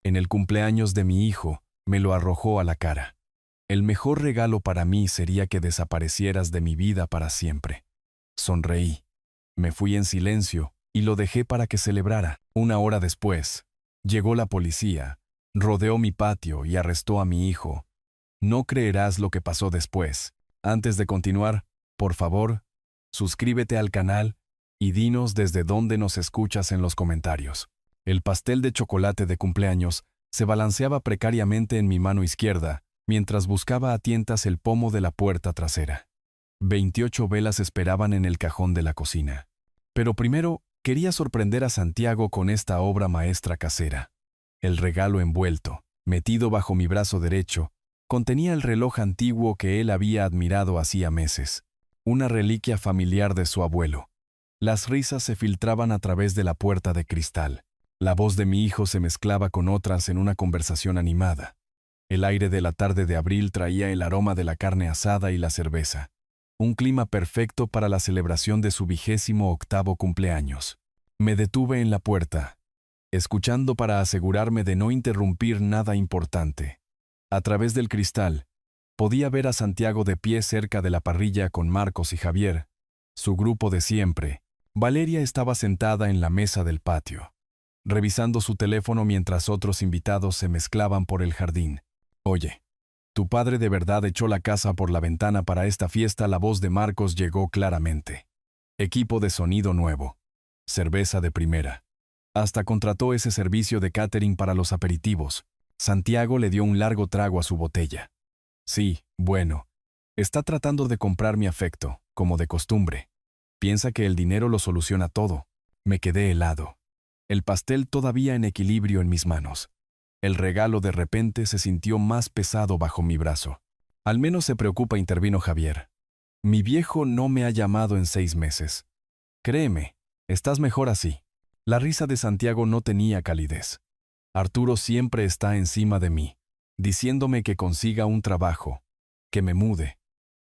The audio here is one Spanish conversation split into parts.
En el cumpleaños de mi hijo, me lo arrojó a la cara. El mejor regalo para mí sería que desaparecieras de mi vida para siempre. Sonreí. Me fui en silencio y lo dejé para que celebrara. Una hora después, llegó la policía, rodeó mi patio y arrestó a mi hijo. No creerás lo que pasó después. Antes de continuar, por favor, suscríbete al canal y dinos desde dónde nos escuchas en los comentarios. El pastel de chocolate de cumpleaños se balanceaba precariamente en mi mano izquierda mientras buscaba a tientas el pomo de la puerta trasera. 28 velas esperaban en el cajón de la cocina. Pero primero quería sorprender a Santiago con esta obra maestra casera. El regalo envuelto, metido bajo mi brazo derecho, contenía el reloj antiguo que él había admirado hacía meses, una reliquia familiar de su abuelo. Las risas se filtraban a través de la puerta de cristal. La voz de mi hijo se mezclaba con otras en una conversación animada. El aire de la tarde de abril traía el aroma de la carne asada y la cerveza. Un clima perfecto para la celebración de su 28º cumpleaños. Me detuve en la puerta, escuchando para asegurarme de no interrumpir nada importante. A través del cristal, podía ver a Santiago de pie cerca de la parrilla con Marcos y Javier, su grupo de siempre. Valeria estaba sentada en la mesa del patio, revisando su teléfono mientras otros invitados se mezclaban por el jardín. Oye, tu padre de verdad echó la casa por la ventana para esta fiesta. La voz de Marcos llegó claramente. Equipo de sonido nuevo. Cerveza de primera. Hasta contrató ese servicio de catering para los aperitivos. Santiago le dio un largo trago a su botella. Sí, bueno. Está tratando de comprar mi afecto, como de costumbre. Piensa que el dinero lo soluciona todo. Me quedé helado. El pastel todavía en equilibrio en mis manos. El regalo de repente se sintió más pesado bajo mi brazo. Al menos se preocupa, intervino Javier. Mi viejo no me ha llamado en 6 meses. Créeme, estás mejor así. La risa de Santiago no tenía calidez. Arturo siempre está encima de mí, diciéndome que consiga un trabajo, que me mude,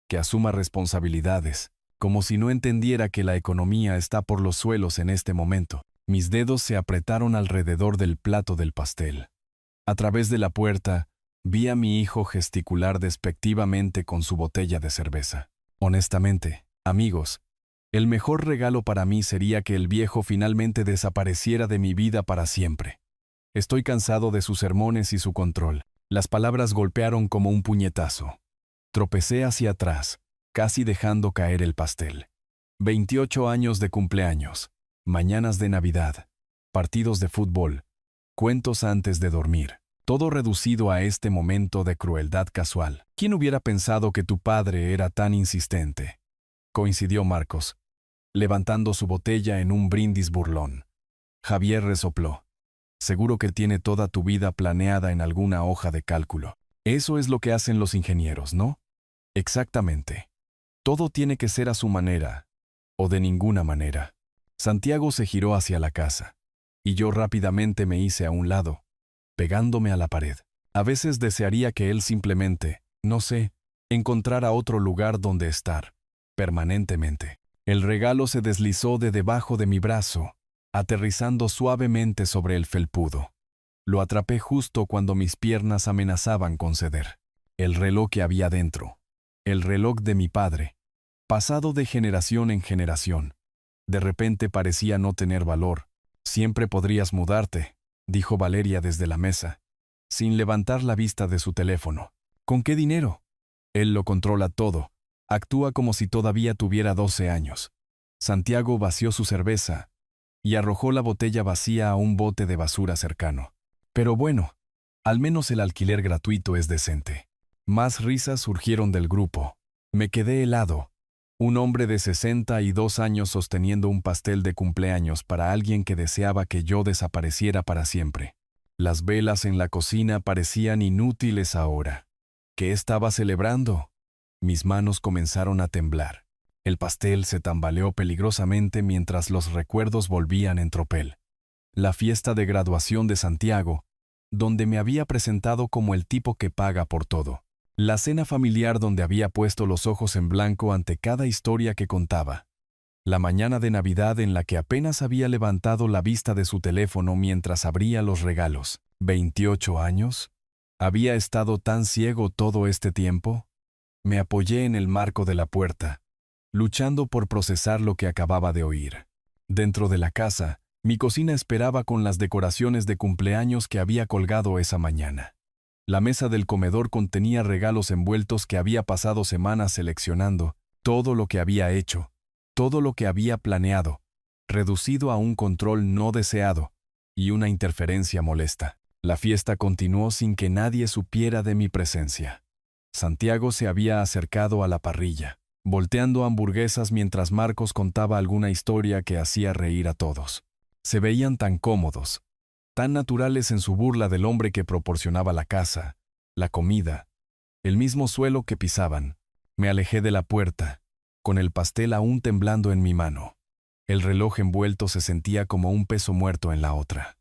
que asuma responsabilidades, como si no entendiera que la economía está por los suelos en este momento. Mis dedos se apretaron alrededor del plato del pastel. A través de la puerta, vi a mi hijo gesticular despectivamente con su botella de cerveza. Honestamente, amigos, el mejor regalo para mí sería que el viejo finalmente desapareciera de mi vida para siempre. Estoy cansado de sus sermones y su control. Las palabras golpearon como un puñetazo. Tropecé hacia atrás, casi dejando caer el pastel. 28 años de cumpleaños, mañanas de Navidad, partidos de fútbol, cuentos antes de dormir, todo reducido a este momento de crueldad casual. ¿Quién hubiera pensado que tu padre era tan insistente? Coincidió Marcos, levantando su botella en un brindis burlón. Javier resopló. Seguro que tiene toda tu vida planeada en alguna hoja de cálculo. Eso es lo que hacen los ingenieros, ¿no? Exactamente. Todo tiene que ser a su manera, o de ninguna manera. Santiago se giró hacia la casa, y yo rápidamente me hice a un lado, pegándome a la pared. A veces desearía que él simplemente, no sé, encontrara otro lugar donde estar, permanentemente. El regalo se deslizó de debajo de mi brazo, aterrizando suavemente sobre el felpudo. Lo atrapé justo cuando mis piernas amenazaban con ceder. El reloj que había dentro. El reloj de mi padre, pasado de generación en generación. De repente parecía no tener valor. Siempre podrías mudarte, dijo Valeria desde la mesa, sin levantar la vista de su teléfono. ¿Con qué dinero? Él lo controla todo. Actúa como si todavía tuviera 12 años. Santiago vació su cerveza y arrojó la botella vacía a un bote de basura cercano. Pero bueno, al menos el alquiler gratuito es decente. Más risas surgieron del grupo. Me quedé helado. Un hombre de 62 años sosteniendo un pastel de cumpleaños para alguien que deseaba que yo desapareciera para siempre. Las velas en la cocina parecían inútiles ahora. ¿Qué estaba celebrando? Mis manos comenzaron a temblar. El pastel se tambaleó peligrosamente mientras los recuerdos volvían en tropel. La fiesta de graduación de Santiago, donde me había presentado como el tipo que paga por todo. La cena familiar donde había puesto los ojos en blanco ante cada historia que contaba. La mañana de Navidad en la que apenas había levantado la vista de su teléfono mientras abría los regalos. ¿28 años? ¿Había estado tan ciego todo este tiempo? Me apoyé en el marco de la puerta, luchando por procesar lo que acababa de oír. Dentro de la casa, mi cocina esperaba con las decoraciones de cumpleaños que había colgado esa mañana. La mesa del comedor contenía regalos envueltos que había pasado semanas seleccionando, todo lo que había hecho, todo lo que había planeado, reducido a un control no deseado y una interferencia molesta. La fiesta continuó sin que nadie supiera de mi presencia. Santiago se había acercado a la parrilla, volteando hamburguesas mientras Marcos contaba alguna historia que hacía reír a todos. Se veían tan cómodos, tan naturales en su burla del hombre que proporcionaba la casa, la comida, el mismo suelo que pisaban. Me alejé de la puerta, con el pastel aún temblando en mi mano. El reloj envuelto se sentía como un peso muerto en la otra.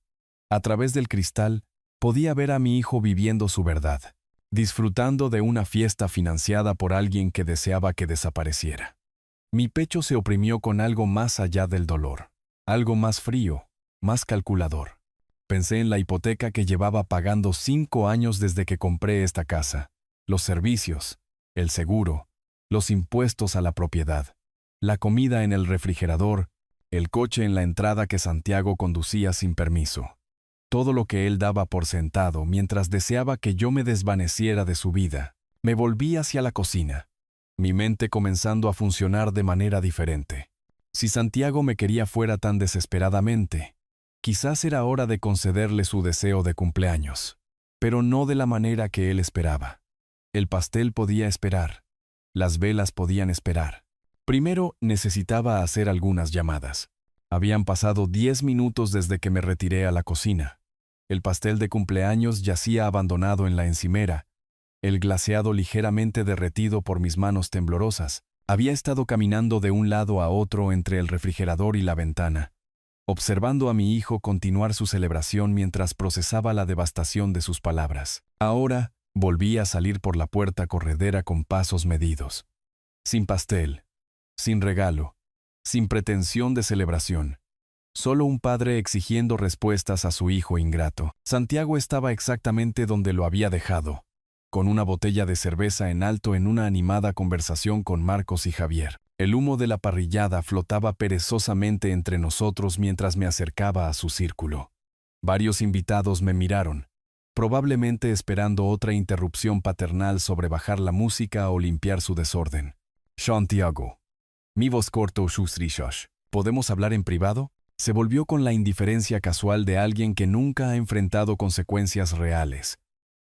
A través del cristal, podía ver a mi hijo viviendo su verdad, disfrutando de una fiesta financiada por alguien que deseaba que desapareciera. Mi pecho se oprimió con algo más allá del dolor, algo más frío, más calculador. Pensé en la hipoteca que llevaba pagando 5 años desde que compré esta casa, los servicios, el seguro, los impuestos a la propiedad, la comida en el refrigerador, el coche en la entrada que Santiago conducía sin permiso. Todo lo que él daba por sentado mientras deseaba que yo me desvaneciera de su vida. Me volví hacia la cocina, mi mente comenzando a funcionar de manera diferente. Si Santiago me quería fuera tan desesperadamente, quizás era hora de concederle su deseo de cumpleaños, pero no de la manera que él esperaba. El pastel podía esperar, las velas podían esperar. Primero necesitaba hacer algunas llamadas. Habían pasado 10 minutos desde que me retiré a la cocina. El pastel de cumpleaños yacía abandonado en la encimera, el glaseado ligeramente derretido por mis manos temblorosas. Había estado caminando de un lado a otro entre el refrigerador y la ventana, observando a mi hijo continuar su celebración mientras procesaba la devastación de sus palabras. Ahora volví a salir por la puerta corredera con pasos medidos. Sin pastel, sin regalo, sin pretensión de celebración. Solo un padre exigiendo respuestas a su hijo ingrato. Santiago estaba exactamente donde lo había dejado, con una botella de cerveza en alto en una animada conversación con Marcos y Javier. El humo de la parrillada flotaba perezosamente entre nosotros mientras me acercaba a su círculo. Varios invitados me miraron, probablemente esperando otra interrupción paternal sobre bajar la música o limpiar su desorden. Santiago. Mi voz corto Shusrishosh. ¿Podemos hablar en privado? Se volvió con la indiferencia casual de alguien que nunca ha enfrentado consecuencias reales.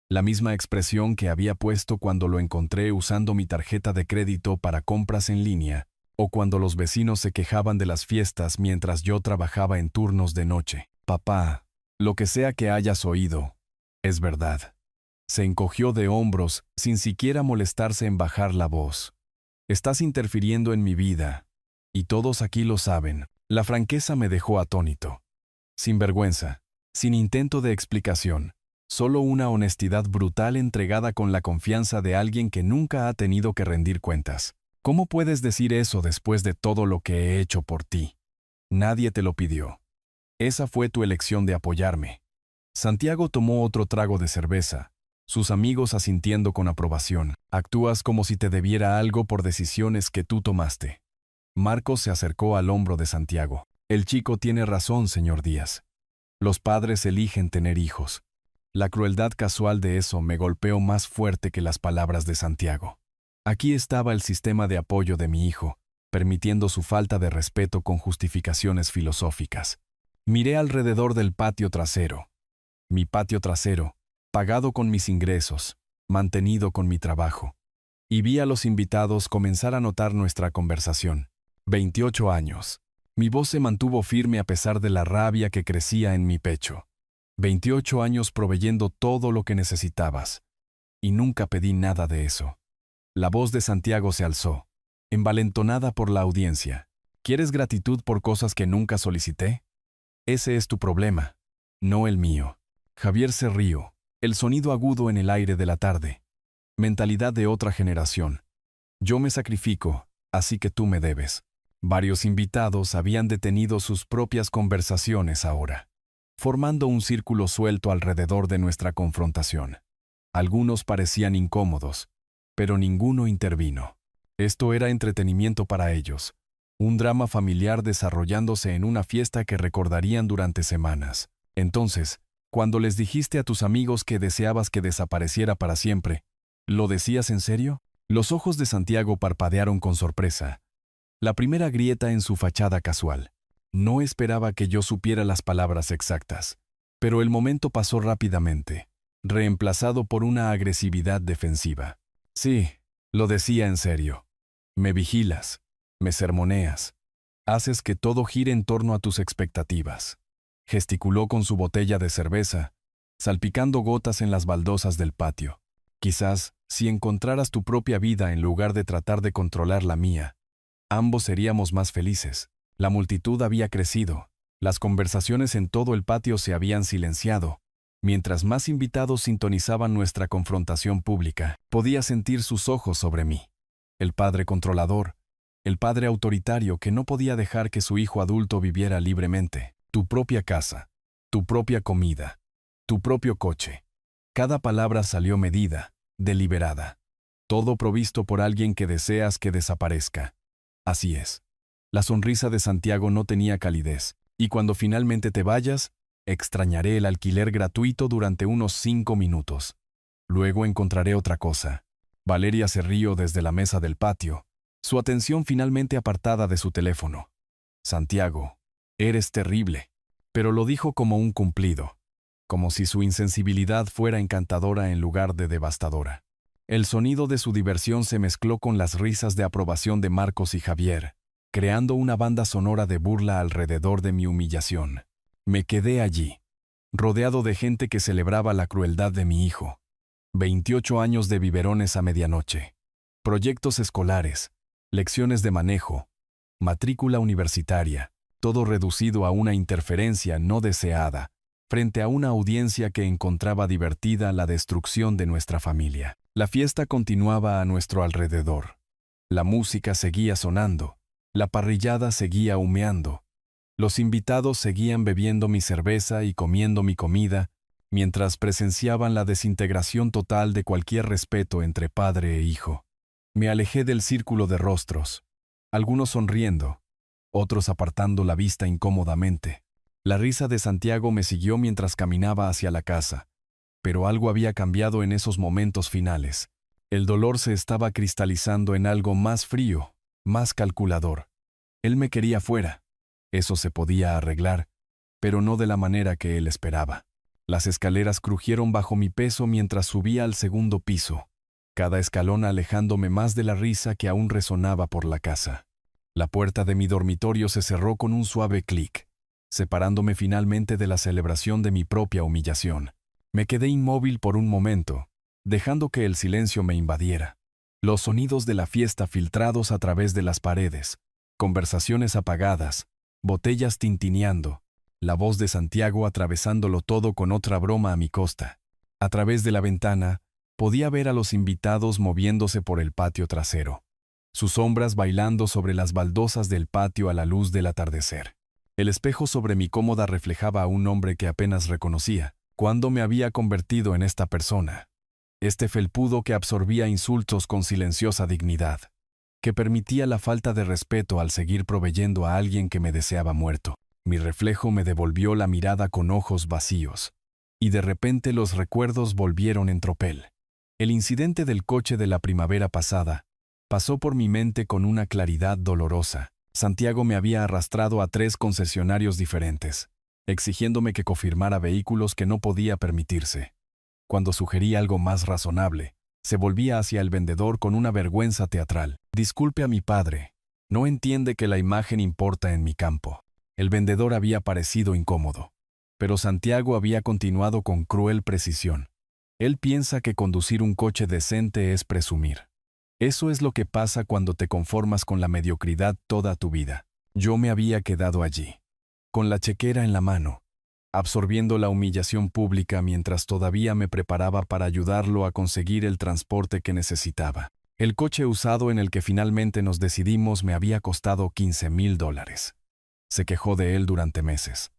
La misma expresión que había puesto cuando lo encontré usando mi tarjeta de crédito para compras en línea, o cuando los vecinos se quejaban de las fiestas mientras yo trabajaba en turnos de noche. Papá, lo que sea que hayas oído, es verdad. Se encogió de hombros sin siquiera molestarse en bajar la voz. Estás interfiriendo en mi vida, y todos aquí lo saben. La franqueza me dejó atónito. Sin vergüenza, sin intento de explicación, solo una honestidad brutal entregada con la confianza de alguien que nunca ha tenido que rendir cuentas. ¿Cómo puedes decir eso después de todo lo que he hecho por ti? Nadie te lo pidió. Esa fue tu elección de apoyarme. Santiago tomó otro trago de cerveza, sus amigos asintiendo con aprobación. Actúas como si te debiera algo por decisiones que tú tomaste. Marcos se acercó al hombro de Santiago. El chico tiene razón, señor Díaz. Los padres eligen tener hijos. La crueldad casual de eso me golpeó más fuerte que las palabras de Santiago. Aquí estaba el sistema de apoyo de mi hijo, permitiendo su falta de respeto con justificaciones filosóficas. Miré alrededor del patio trasero. Mi patio trasero, pagado con mis ingresos, mantenido con mi trabajo. Y vi a los invitados comenzar a notar nuestra conversación. 28 años. Mi voz se mantuvo firme a pesar de la rabia que crecía en mi pecho. 28 años proveyendo todo lo que necesitabas. Y nunca pedí nada de eso. La voz de Santiago se alzó, envalentonada por la audiencia. ¿Quieres gratitud por cosas que nunca solicité? Ese es tu problema, no el mío. Javier se rió, el sonido agudo en el aire de la tarde. Mentalidad de otra generación. Yo me sacrifico, así que tú me debes. Varios invitados habían detenido sus propias conversaciones ahora. formando un círculo suelto alrededor de nuestra confrontación. Algunos parecían incómodos, pero ninguno intervino. Esto era entretenimiento para ellos, un drama familiar desarrollándose en una fiesta que recordarían durante semanas. Entonces, cuando les dijiste a tus amigos que deseabas que desapareciera para siempre, ¿lo decías en serio? Los ojos de Santiago parpadearon con sorpresa. La primera grieta en su fachada casual. No esperaba que yo supiera las palabras exactas, pero el momento pasó rápidamente, reemplazado por una agresividad defensiva. Sí, lo decía en serio. Me vigilas, me sermoneas, haces que todo gire en torno a tus expectativas. Gesticuló con su botella de cerveza, salpicando gotas en las baldosas del patio. Quizás, si encontraras tu propia vida en lugar de tratar de controlar la mía, ambos seríamos más felices. La multitud había crecido, las conversaciones en todo el patio se habían silenciado. Mientras más invitados sintonizaban nuestra confrontación pública, podía sentir sus ojos sobre mí. El padre controlador, el padre autoritario que no podía dejar que su hijo adulto viviera libremente. Tu propia casa, tu propia comida, tu propio coche. Cada palabra salió medida, deliberada. Todo provisto por alguien que deseas que desaparezca. Así es. La sonrisa de Santiago no tenía calidez, y cuando finalmente te vayas, extrañaré el alquiler gratuito durante unos 5 minutos. Luego encontraré otra cosa. Valeria se rió desde la mesa del patio, su atención finalmente apartada de su teléfono. Santiago, eres terrible. Pero lo dijo como un cumplido, como si su insensibilidad fuera encantadora en lugar de devastadora. El sonido de su diversión se mezcló con las risas de aprobación de Marcos y Javier, creando una banda sonora de burla alrededor de mi humillación. Me quedé allí, rodeado de gente que celebraba la crueldad de mi hijo. 28 años de biberones a medianoche, proyectos escolares, lecciones de manejo, matrícula universitaria, todo reducido a una interferencia no deseada, frente a una audiencia que encontraba divertida la destrucción de nuestra familia. La fiesta continuaba a nuestro alrededor. La música seguía sonando, la parrillada seguía humeando, los invitados seguían bebiendo mi cerveza y comiendo mi comida, mientras presenciaban la desintegración total de cualquier respeto entre padre e hijo. Me alejé del círculo de rostros, algunos sonriendo, otros apartando la vista incómodamente. La risa de Santiago me siguió mientras caminaba hacia la casa, pero algo había cambiado en esos momentos finales. El dolor se estaba cristalizando en algo más frío, más calculador. Él me quería fuera. Eso se podía arreglar, pero no de la manera que él esperaba. Las escaleras crujieron bajo mi peso mientras subía al segundo piso, cada escalón alejándome más de la risa que aún resonaba por la casa. La puerta de mi dormitorio se cerró con un suave clic, separándome finalmente de la celebración de mi propia humillación. Me quedé inmóvil por un momento, dejando que el silencio me invadiera. Los sonidos de la fiesta filtrados a través de las paredes, conversaciones apagadas, botellas tintineando, la voz de Santiago atravesándolo todo con otra broma a mi costa. A través de la ventana, podía ver a los invitados moviéndose por el patio trasero, sus sombras bailando sobre las baldosas del patio a la luz del atardecer. El espejo sobre mi cómoda reflejaba a un hombre que apenas reconocía. ¿Cuándo me había convertido en esta persona? Este felpudo que absorbía insultos con silenciosa dignidad, que permitía la falta de respeto al seguir proveyendo a alguien que me deseaba muerto. Mi reflejo me devolvió la mirada con ojos vacíos, y de repente los recuerdos volvieron en tropel. El incidente del coche de la primavera pasada pasó por mi mente con una claridad dolorosa. Santiago me había arrastrado a 3 concesionarios diferentes, exigiéndome que confirmara vehículos que no podía permitirse. Cuando sugerí algo más razonable, se volvía hacia el vendedor con una vergüenza teatral. Disculpe a mi padre, no entiende que la imagen importa en mi campo. El vendedor había parecido incómodo, pero Santiago había continuado con cruel precisión. Él piensa que conducir un coche decente es presumir. Eso es lo que pasa cuando te conformas con la mediocridad toda tu vida. Yo me había quedado allí, con la chequera en la mano, absorbiendo la humillación pública mientras todavía me preparaba para ayudarlo a conseguir el transporte que necesitaba. El coche usado en el que finalmente nos decidimos me había costado $15,000. Se quejó de él durante meses.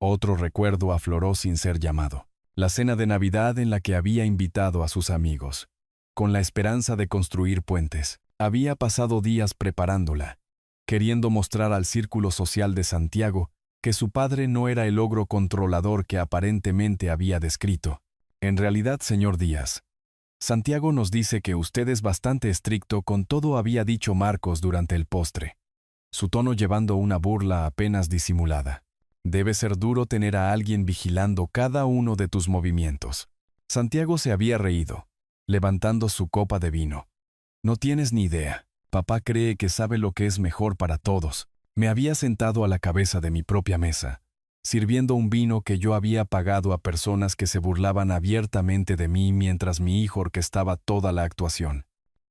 Otro recuerdo afloró sin ser llamado. La cena de Navidad en la que había invitado a sus amigos, con la esperanza de construir puentes. Había pasado días preparándola, queriendo mostrar al círculo social de Santiago que su padre no era el ogro controlador que aparentemente había descrito. En realidad, señor Díaz, Santiago nos dice que usted es bastante estricto con todo, había dicho Marcos durante el postre, su tono llevando una burla apenas disimulada. Debe ser duro tener a alguien vigilando cada uno de tus movimientos. Santiago se había reído, levantando su copa de vino. No tienes ni idea. Papá cree que sabe lo que es mejor para todos. Me había sentado a la cabeza de mi propia mesa, sirviendo un vino que yo había pagado a personas que se burlaban abiertamente de mí mientras mi hijo orquestaba toda la actuación.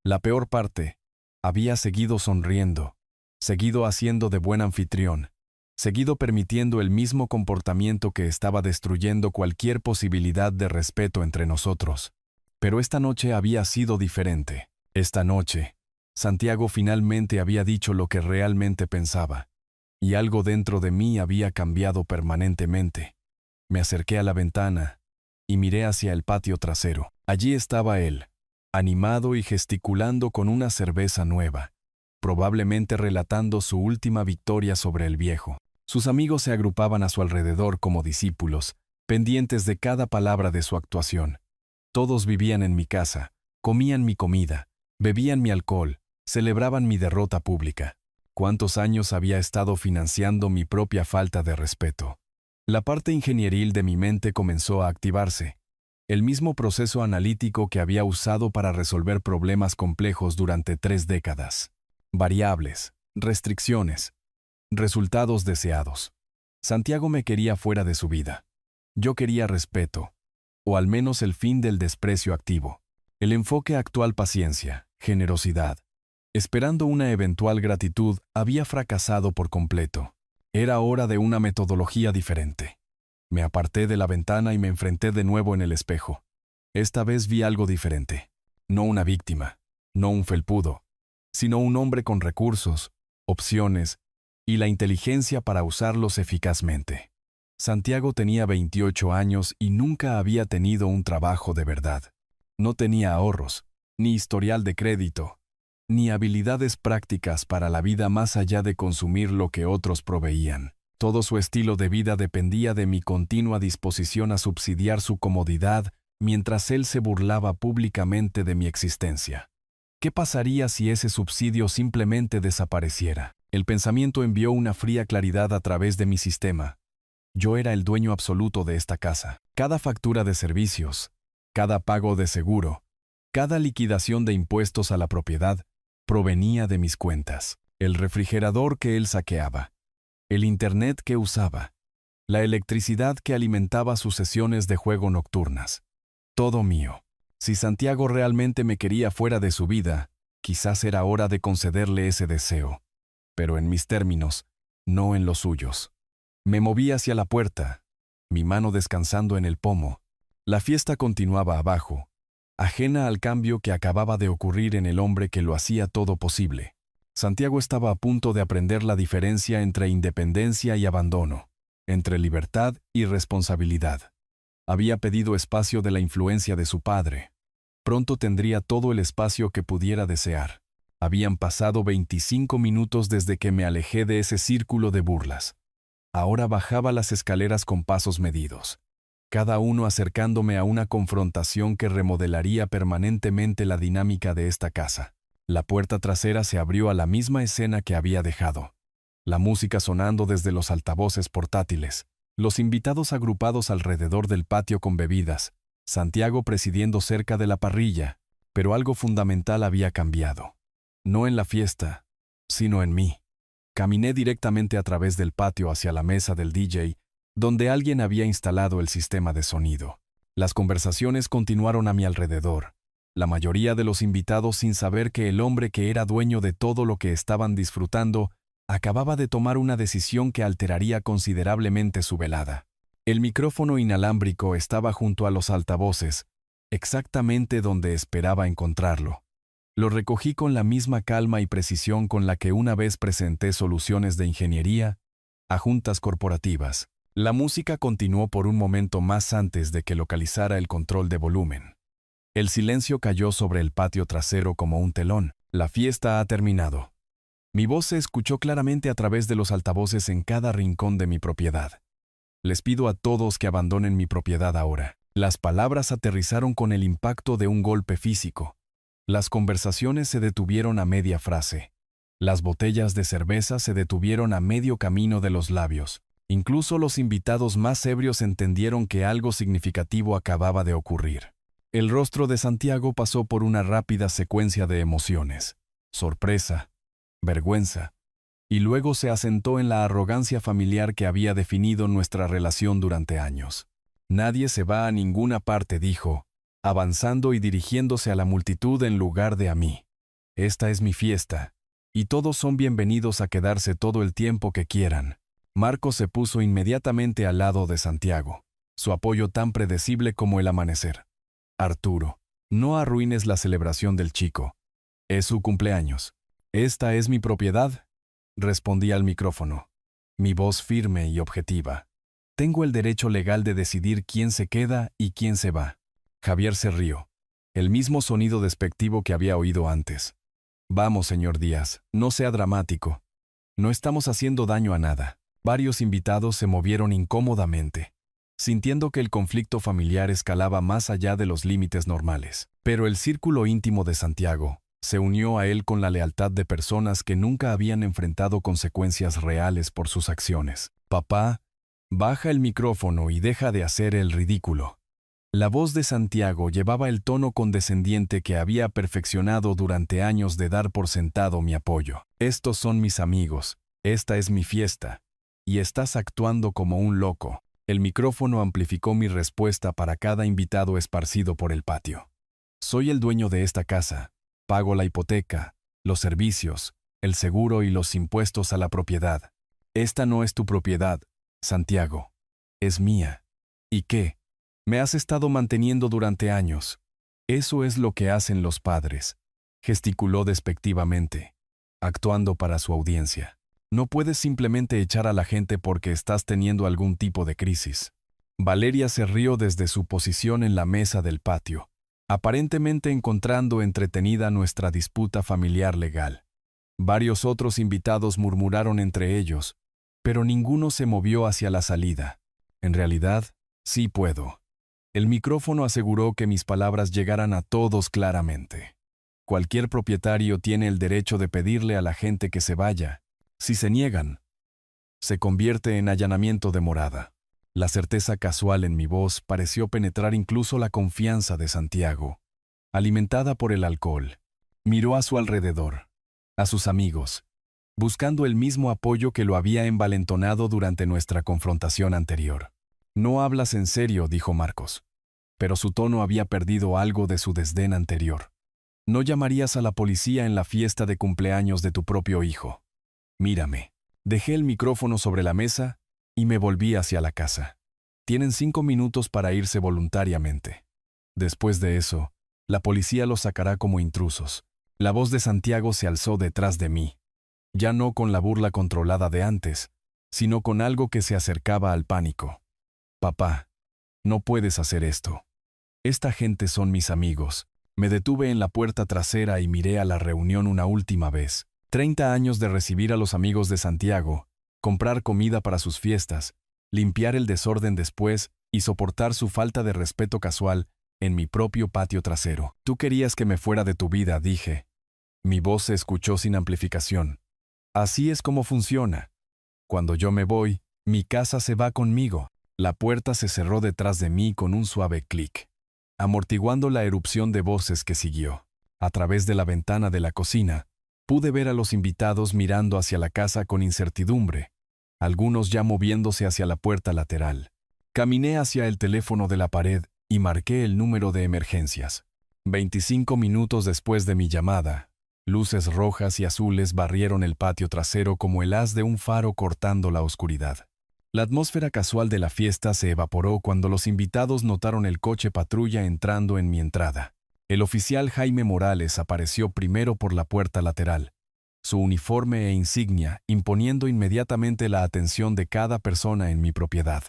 La peor parte, había seguido sonriendo, seguido haciendo de buen anfitrión, seguido permitiendo el mismo comportamiento que estaba destruyendo cualquier posibilidad de respeto entre nosotros. Pero esta noche había sido diferente. Esta noche, Santiago finalmente había dicho lo que realmente pensaba, y algo dentro de mí había cambiado permanentemente. Me acerqué a la ventana y miré hacia el patio trasero. Allí estaba él, animado y gesticulando con una cerveza nueva, probablemente relatando su última victoria sobre el viejo. Sus amigos se agrupaban a su alrededor como discípulos, pendientes de cada palabra de su actuación. Todos vivían en mi casa, comían mi comida, bebían mi alcohol, celebraban mi derrota pública. ¿Cuántos años había estado financiando mi propia falta de respeto? La parte ingenieril de mi mente comenzó a activarse, el mismo proceso analítico que había usado para resolver problemas complejos durante 3 décadas. Variables, restricciones, resultados deseados. Santiago me quería fuera de su vida. Yo quería respeto, o al menos el fin del desprecio activo. El enfoque actual, paciencia, generosidad, esperando una eventual gratitud, había fracasado por completo. Era hora de una metodología diferente. Me aparté de la ventana y me enfrenté de nuevo en el espejo. Esta vez vi algo diferente. No una víctima, no un felpudo, sino un hombre con recursos, opciones y la inteligencia para usarlos eficazmente. Santiago tenía 28 años y nunca había tenido un trabajo de verdad. No tenía ahorros, ni historial de crédito, ni habilidades prácticas para la vida más allá de consumir lo que otros proveían. Todo su estilo de vida dependía de mi continua disposición a subsidiar su comodidad mientras él se burlaba públicamente de mi existencia. ¿Qué pasaría si ese subsidio simplemente desapareciera? El pensamiento envió una fría claridad a través de mi sistema. Yo era el dueño absoluto de esta casa. Cada factura de servicios, cada pago de seguro, cada liquidación de impuestos a la propiedad provenía de mis cuentas. El refrigerador que él saqueaba, el internet que usaba, la electricidad que alimentaba sus sesiones de juego nocturnas. Todo mío. Si Santiago realmente me quería fuera de su vida, quizás era hora de concederle ese deseo. Pero en mis términos, no en los suyos. Me moví hacia la puerta, mi mano descansando en el pomo. La fiesta continuaba abajo, ajena al cambio que acababa de ocurrir en el hombre que lo hacía todo posible. Santiago estaba a punto de aprender la diferencia entre independencia y abandono, entre libertad y responsabilidad. Había pedido espacio de la influencia de su padre. Pronto tendría todo el espacio que pudiera desear. Habían pasado 25 minutos desde que me alejé de ese círculo de burlas. Ahora bajaba las escaleras con pasos medidos, cada uno acercándome a una confrontación que remodelaría permanentemente la dinámica de esta casa. La puerta trasera se abrió a la misma escena que había dejado. La música sonando desde los altavoces portátiles, los invitados agrupados alrededor del patio con bebidas, Santiago presidiendo cerca de la parrilla, pero algo fundamental había cambiado. No en la fiesta, sino en mí. Caminé directamente a través del patio hacia la mesa del DJ, donde alguien había instalado el sistema de sonido. Las conversaciones continuaron a mi alrededor, la mayoría de los invitados sin saber que el hombre que era dueño de todo lo que estaban disfrutando acababa de tomar una decisión que alteraría considerablemente su velada. El micrófono inalámbrico estaba junto a los altavoces, exactamente donde esperaba encontrarlo. Lo recogí con la misma calma y precisión con la que una vez presenté soluciones de ingeniería a juntas corporativas. La música continuó por un momento más antes de que localizara el control de volumen. El silencio cayó sobre el patio trasero como un telón. La fiesta ha terminado. Mi voz se escuchó claramente a través de los altavoces en cada rincón de mi propiedad. Les pido a todos que abandonen mi propiedad ahora. Las palabras aterrizaron con el impacto de un golpe físico. Las conversaciones se detuvieron a media frase. Las botellas de cerveza se detuvieron a medio camino de los labios. Incluso los invitados más ebrios entendieron que algo significativo acababa de ocurrir. El rostro de Santiago pasó por una rápida secuencia de emociones. Sorpresa, vergüenza, y luego se asentó en la arrogancia familiar que había definido nuestra relación durante años. Nadie se va a ninguna parte, dijo, avanzando y dirigiéndose a la multitud en lugar de a mí. Esta es mi fiesta, y todos son bienvenidos a quedarse todo el tiempo que quieran. Marcos se puso inmediatamente al lado de Santiago, su apoyo tan predecible como el amanecer. Arturo, no arruines la celebración del chico. Es su cumpleaños. ¿Esta es mi propiedad?, respondí al micrófono, mi voz firme y objetiva. Tengo el derecho legal de decidir quién se queda y quién se va. Javier se rió, el mismo sonido despectivo que había oído antes. Vamos, señor Díaz, no sea dramático. No estamos haciendo daño a nada. Varios invitados se movieron incómodamente, sintiendo que el conflicto familiar escalaba más allá de los límites normales. Pero el círculo íntimo de Santiago se unió a él con la lealtad de personas que nunca habían enfrentado consecuencias reales por sus acciones. Papá, baja el micrófono y deja de hacer el ridículo. La voz de Santiago llevaba el tono condescendiente que había perfeccionado durante años de dar por sentado mi apoyo. Estos son mis amigos, esta es mi fiesta, y estás actuando como un loco. El micrófono amplificó mi respuesta para cada invitado esparcido por el patio. Soy el dueño de esta casa, pago la hipoteca, los servicios, el seguro y los impuestos a la propiedad. Esta no es tu propiedad, Santiago, es mía. ¿Y qué? Me has estado manteniendo durante años. Eso es lo que hacen los padres, gesticuló despectivamente, actuando para su audiencia. No puedes simplemente echar a la gente porque estás teniendo algún tipo de crisis. Valeria se rió desde su posición en la mesa del patio, aparentemente encontrando entretenida nuestra disputa familiar legal. Varios otros invitados murmuraron entre ellos, pero ninguno se movió hacia la salida. En realidad, sí puedo. El micrófono aseguró que mis palabras llegaran a todos claramente. Cualquier propietario tiene el derecho de pedirle a la gente que se vaya. Si se niegan, se convierte en allanamiento de morada. La certeza casual en mi voz pareció penetrar incluso la confianza de Santiago. Alimentada por el alcohol, miró a su alrededor, a sus amigos, buscando el mismo apoyo que lo había envalentonado durante nuestra confrontación anterior. No hablas en serio, dijo Marcos, pero su tono había perdido algo de su desdén anterior. No llamarías a la policía en la fiesta de cumpleaños de tu propio hijo. Mírame. Dejé el micrófono sobre la mesa y me volví hacia la casa. Tienen 5 minutos para irse voluntariamente. Después de eso, la policía los sacará como intrusos. La voz de Santiago se alzó detrás de mí, ya no con la burla controlada de antes, sino con algo que se acercaba al pánico. Papá, no puedes hacer esto. Esta gente son mis amigos. Me detuve en la puerta trasera y miré a la reunión una última vez. 30 años de recibir a los amigos de Santiago, comprar comida para sus fiestas, limpiar el desorden después y soportar su falta de respeto casual en mi propio patio trasero. Tú querías que me fuera de tu vida, dije. Mi voz se escuchó sin amplificación. Así es como funciona. Cuando yo me voy, mi casa se va conmigo. La puerta se cerró detrás de mí con un suave clic, amortiguando la erupción de voces que siguió. A través de la ventana de la cocina, pude ver a los invitados mirando hacia la casa con incertidumbre, algunos ya moviéndose hacia la puerta lateral. Caminé hacia el teléfono de la pared y marqué el número de emergencias. 25 minutos después de mi llamada, luces rojas y azules barrieron el patio trasero como el haz de un faro cortando la oscuridad. La atmósfera casual de la fiesta se evaporó cuando los invitados notaron el coche patrulla entrando en mi entrada. El oficial Jaime Morales apareció primero por la puerta lateral, su uniforme e insignia, imponiendo inmediatamente la atención de cada persona en mi propiedad.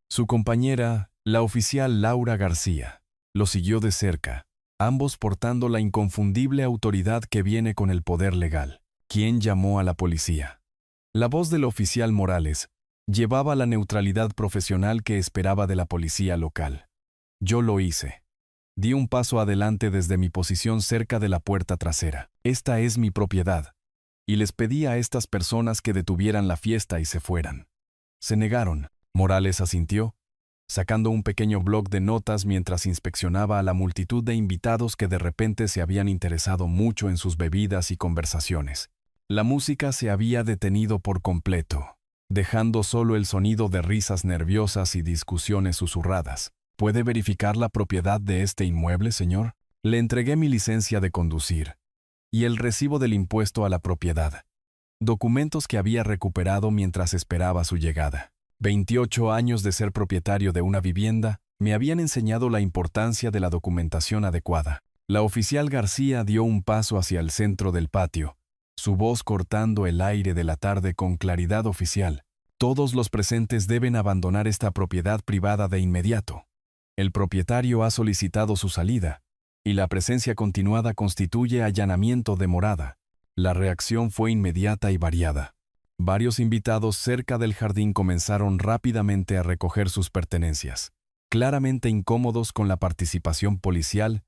Su compañera, la oficial Laura García, lo siguió de cerca, ambos portando la inconfundible autoridad que viene con el poder legal. ¿Quién llamó a la policía? La voz del oficial Morales llevaba la neutralidad profesional que esperaba de la policía local. Yo lo hice. Di un paso adelante desde mi posición cerca de la puerta trasera. Esta es mi propiedad. Y les pedí a estas personas que detuvieran la fiesta y se fueran. Se negaron. Morales asintió, sacando un pequeño bloc de notas mientras inspeccionaba a la multitud de invitados que de repente se habían interesado mucho en sus bebidas y conversaciones. La música se había detenido por completo, dejando solo el sonido de risas nerviosas y discusiones susurradas. ¿Puede verificar la propiedad de este inmueble, señor? Le entregué mi licencia de conducir y el recibo del impuesto a la propiedad, documentos que había recuperado mientras esperaba su llegada. 28 años de ser propietario de una vivienda me habían enseñado la importancia de la documentación adecuada. La oficial García dio un paso hacia el centro del patio, su voz cortando el aire de la tarde con claridad oficial. Todos los presentes deben abandonar esta propiedad privada de inmediato. El propietario ha solicitado su salida, y la presencia continuada constituye allanamiento de morada. La reacción fue inmediata y variada. Varios invitados cerca del jardín comenzaron rápidamente a recoger sus pertenencias, claramente incómodos con la participación policial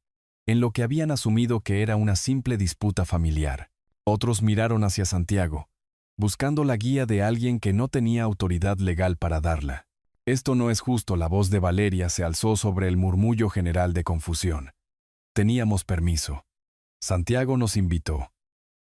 en lo que habían asumido que era una simple disputa familiar. Otros miraron hacia Santiago, buscando la guía de alguien que no tenía autoridad legal para darla. Esto no es justo. La voz de Valeria se alzó sobre el murmullo general de confusión. Teníamos permiso. Santiago nos invitó.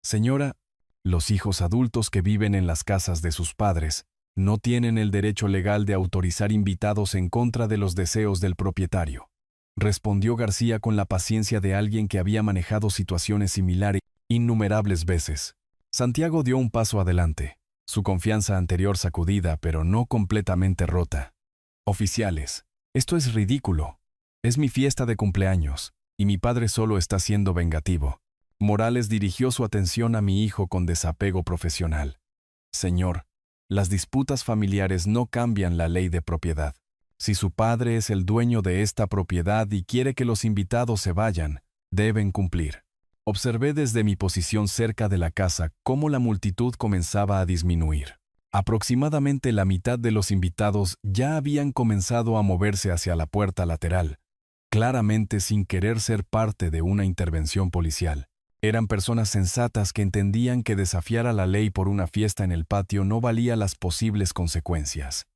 Señora, los hijos adultos que viven en las casas de sus padres no tienen el derecho legal de autorizar invitados en contra de los deseos del propietario, respondió García con la paciencia de alguien que había manejado situaciones similares innumerables veces. Santiago dio un paso adelante, su confianza anterior sacudida pero no completamente rota. Oficiales, esto es ridículo. Es mi fiesta de cumpleaños, y mi padre solo está siendo vengativo. Morales dirigió su atención a mi hijo con desapego profesional. Señor, las disputas familiares no cambian la ley de propiedad. Si su padre es el dueño de esta propiedad y quiere que los invitados se vayan, deben cumplir. Observé desde mi posición cerca de la casa cómo la multitud comenzaba a disminuir. Aproximadamente la mitad de los invitados ya habían comenzado a moverse hacia la puerta lateral, claramente sin querer ser parte de una intervención policial. Eran personas sensatas que entendían que desafiar a la ley por una fiesta en el patio no valía las posibles consecuencias.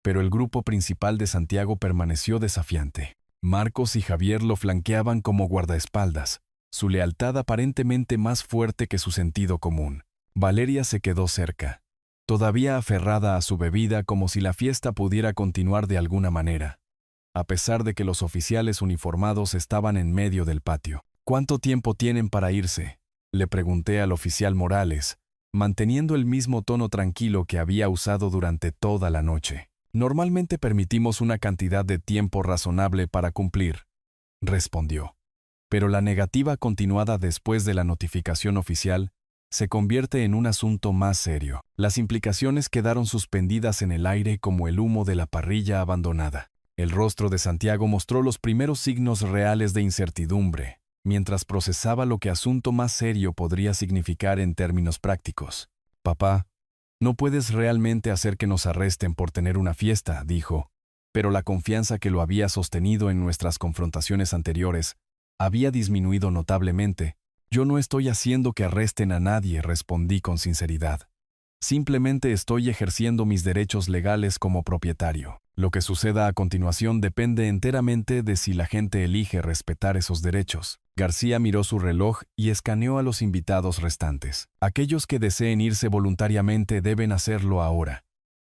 Pero el grupo principal de Santiago permaneció desafiante. Marcos y Javier lo flanqueaban como guardaespaldas, su lealtad aparentemente más fuerte que su sentido común. Valeria se quedó cerca, todavía aferrada a su bebida como si la fiesta pudiera continuar de alguna manera, a pesar de que los oficiales uniformados estaban en medio del patio. ¿Cuánto tiempo tienen para irse?, le pregunté al oficial Morales, manteniendo el mismo tono tranquilo que había usado durante toda la noche. Normalmente permitimos una cantidad de tiempo razonable para cumplir, respondió. Pero la negativa continuada después de la notificación oficial se convierte en un asunto más serio. Las implicaciones quedaron suspendidas en el aire como el humo de la parrilla abandonada. El rostro de Santiago mostró los primeros signos reales de incertidumbre, mientras procesaba lo que asunto más serio podría significar en términos prácticos. Papá, no puedes realmente hacer que nos arresten por tener una fiesta, dijo, pero la confianza que lo había sostenido en nuestras confrontaciones anteriores había disminuido notablemente. Yo no estoy haciendo que arresten a nadie, respondí con sinceridad. Simplemente estoy ejerciendo mis derechos legales como propietario. Lo que suceda a continuación depende enteramente de si la gente elige respetar esos derechos. García miró su reloj y escaneó a los invitados restantes. Aquellos que deseen irse voluntariamente deben hacerlo ahora.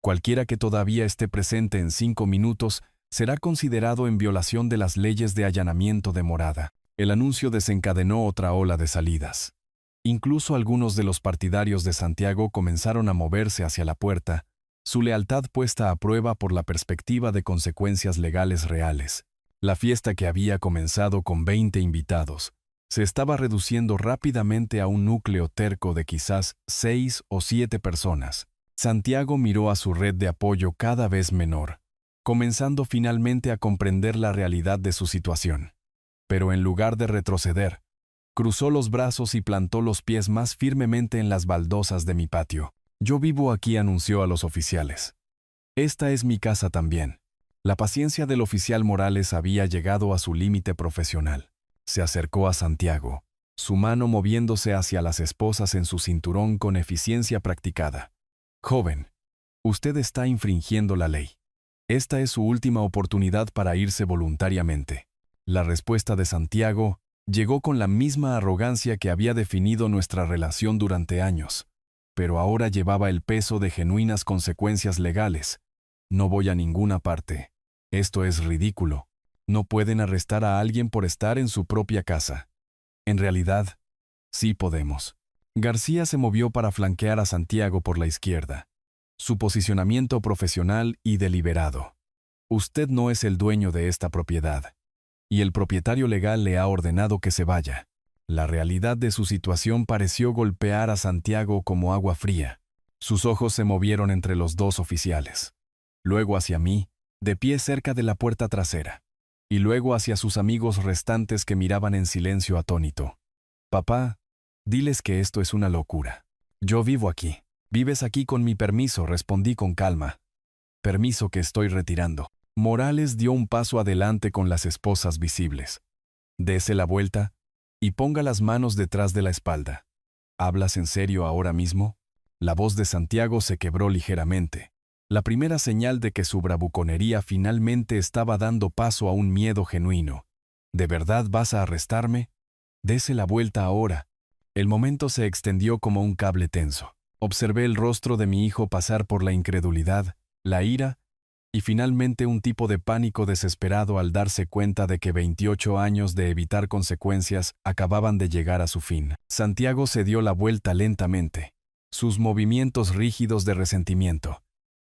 Cualquiera que todavía esté presente en 5 minutos será considerado en violación de las leyes de allanamiento de morada. El anuncio desencadenó otra ola de salidas. Incluso algunos de los partidarios de Santiago comenzaron a moverse hacia la puerta, su lealtad puesta a prueba por la perspectiva de consecuencias legales reales. La fiesta, que había comenzado con 20 invitados, Se estaba reduciendo rápidamente a un núcleo terco de quizás 6 o 7 personas. Santiago miró a su red de apoyo cada vez menor, comenzando finalmente a comprender la realidad de su situación. Pero en lugar de retroceder, cruzó los brazos y plantó los pies más firmemente en las baldosas de mi patio. «Yo vivo aquí», anunció a los oficiales. «Esta es mi casa también». La paciencia del oficial Morales había llegado a su límite profesional. Se acercó a Santiago, su mano moviéndose hacia las esposas en su cinturón con eficiencia practicada. «Joven, usted está infringiendo la ley. Esta es su última oportunidad para irse voluntariamente». La respuesta de Santiago llegó con la misma arrogancia que había definido nuestra relación durante años, pero ahora llevaba el peso de genuinas consecuencias legales. «No voy a ninguna parte. Esto es ridículo. No pueden arrestar a alguien por estar en su propia casa». «En realidad, sí podemos». García se movió para flanquear a Santiago por la izquierda. Su posicionamiento profesional y deliberado. «Usted no es el dueño de esta propiedad, y el propietario legal le ha ordenado que se vaya». La realidad de su situación pareció golpear a Santiago como agua fría. Sus ojos se movieron entre los dos oficiales. Luego hacia mí, de pie cerca de la puerta trasera. Y luego hacia sus amigos restantes que miraban en silencio atónito. «Papá, diles que esto es una locura. Yo vivo aquí». «Vives aquí con mi permiso», respondí con calma. «Permiso que estoy retirando». Morales dio un paso adelante con las esposas visibles. «Dese la vuelta y ponga las manos detrás de la espalda». «¿Hablas en serio ahora mismo?». La voz de Santiago se quebró ligeramente. La primera señal de que su bravuconería finalmente estaba dando paso a un miedo genuino. «¿De verdad vas a arrestarme? Dese la vuelta ahora». El momento se extendió como un cable tenso. Observé el rostro de mi hijo pasar por la incredulidad, la ira y finalmente un tipo de pánico desesperado al darse cuenta de que 28 años de evitar consecuencias acababan de llegar a su fin. Santiago se dio la vuelta lentamente, sus movimientos rígidos de resentimiento.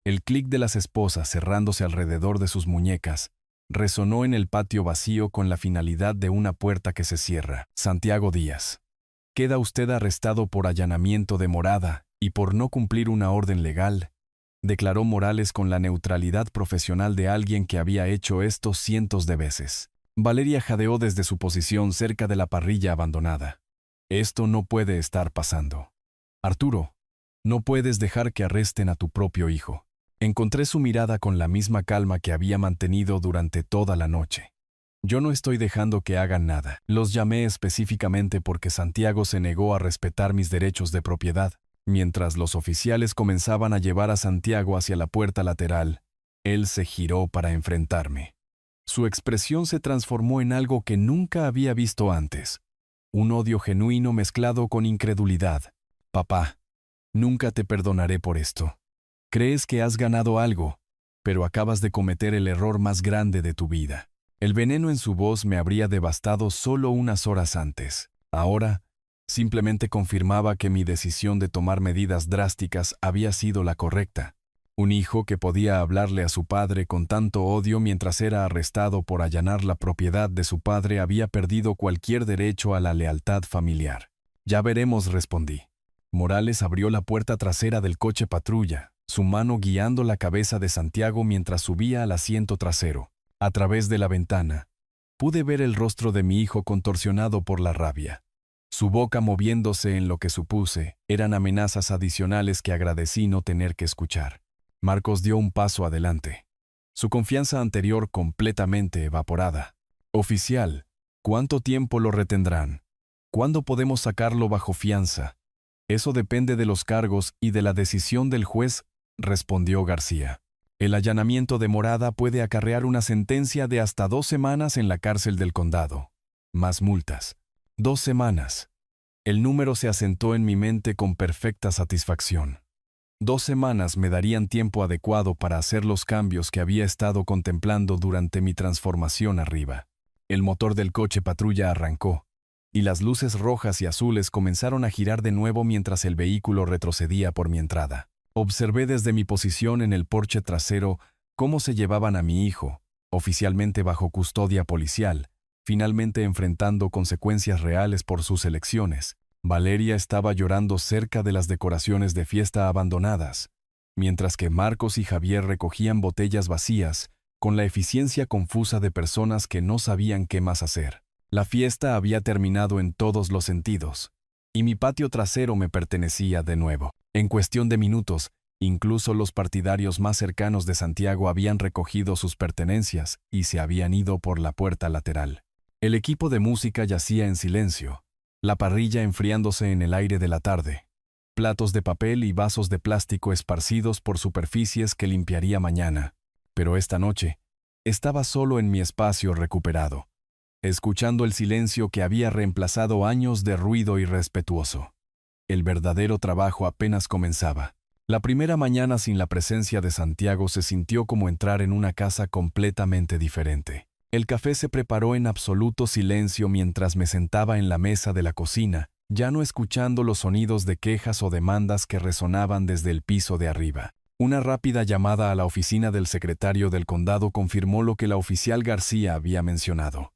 El clic de las esposas cerrándose alrededor de sus muñecas resonó en el patio vacío con la finalidad de una puerta que se cierra. «Santiago Díaz, queda usted arrestado por allanamiento de morada y por no cumplir una orden legal», declaró Morales con la neutralidad profesional de alguien que había hecho esto cientos de veces. Valeria jadeó desde su posición cerca de la parrilla abandonada. «Esto no puede estar pasando. Arturo, no puedes dejar que arresten a tu propio hijo». Encontré su mirada con la misma calma que había mantenido durante toda la noche. «Yo no estoy dejando que hagan nada. Los llamé específicamente porque Santiago se negó a respetar mis derechos de propiedad». Mientras los oficiales comenzaban a llevar a Santiago hacia la puerta lateral, él se giró para enfrentarme. Su expresión se transformó en algo que nunca había visto antes. Un odio genuino mezclado con incredulidad. «Papá, nunca te perdonaré por esto. Crees que has ganado algo, pero acabas de cometer el error más grande de tu vida». El veneno en su voz me habría devastado solo unas horas antes. Ahora, simplemente confirmaba que mi decisión de tomar medidas drásticas había sido la correcta. Un hijo que podía hablarle a su padre con tanto odio mientras era arrestado por allanar la propiedad de su padre había perdido cualquier derecho a la lealtad familiar. «Ya veremos», respondí. Morales abrió la puerta trasera del coche patrulla, su mano guiando la cabeza de Santiago mientras subía al asiento trasero. A través de la ventana, pude ver el rostro de mi hijo contorsionado por la rabia. Su boca moviéndose en lo que supuse eran amenazas adicionales que agradecí no tener que escuchar. Marcos dio un paso adelante, su confianza anterior completamente evaporada. «Oficial, ¿cuánto tiempo lo retendrán? ¿Cuándo podemos sacarlo bajo fianza?» «Eso depende de los cargos y de la decisión del juez», respondió García. «El allanamiento de morada puede acarrear una sentencia de hasta 2 semanas en la cárcel del condado. Más multas. 2 semanas. El número se asentó en mi mente con perfecta satisfacción. 2 semanas me darían tiempo adecuado para hacer los cambios que había estado contemplando durante mi transformación arriba. El motor del coche patrulla arrancó, y las luces rojas y azules comenzaron a girar de nuevo mientras el vehículo retrocedía por mi entrada. Observé desde mi posición en el porche trasero cómo se llevaban a mi hijo, oficialmente bajo custodia policial, finalmente enfrentando consecuencias reales por sus elecciones. Valeria estaba llorando cerca de las decoraciones de fiesta abandonadas, mientras que Marcos y Javier recogían botellas vacías, con la eficiencia confusa de personas que no sabían qué más hacer. La fiesta había terminado en todos los sentidos, y mi patio trasero me pertenecía de nuevo. En cuestión de minutos, incluso los partidarios más cercanos de Santiago habían recogido sus pertenencias y se habían ido por la puerta lateral. El equipo de música yacía en silencio, la parrilla enfriándose en el aire de la tarde, platos de papel y vasos de plástico esparcidos por superficies que limpiaría mañana. Pero esta noche, estaba solo en mi espacio recuperado, escuchando el silencio que había reemplazado años de ruido irrespetuoso. El verdadero trabajo apenas comenzaba. La primera mañana sin la presencia de Santiago se sintió como entrar en una casa completamente diferente. El café se preparó en absoluto silencio mientras me sentaba en la mesa de la cocina, ya no escuchando los sonidos de quejas o demandas que resonaban desde el piso de arriba. Una rápida llamada a la oficina del secretario del condado confirmó lo que la oficial García había mencionado.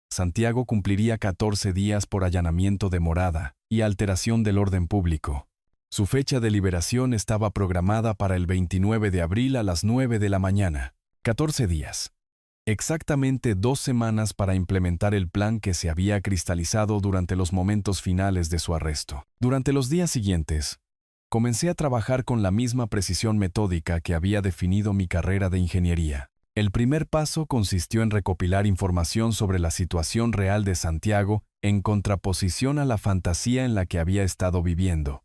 Santiago cumpliría 14 días por allanamiento de morada y alteración del orden público. Su fecha de liberación estaba programada para el 29 de abril a las 9 de la mañana. 14 días. Exactamente 2 semanas para implementar el plan que se había cristalizado durante los momentos finales de su arresto. Durante los días siguientes, comencé a trabajar con la misma precisión metódica que había definido mi carrera de ingeniería. El primer paso consistió en recopilar información sobre la situación real de Santiago en contraposición a la fantasía en la que había estado viviendo.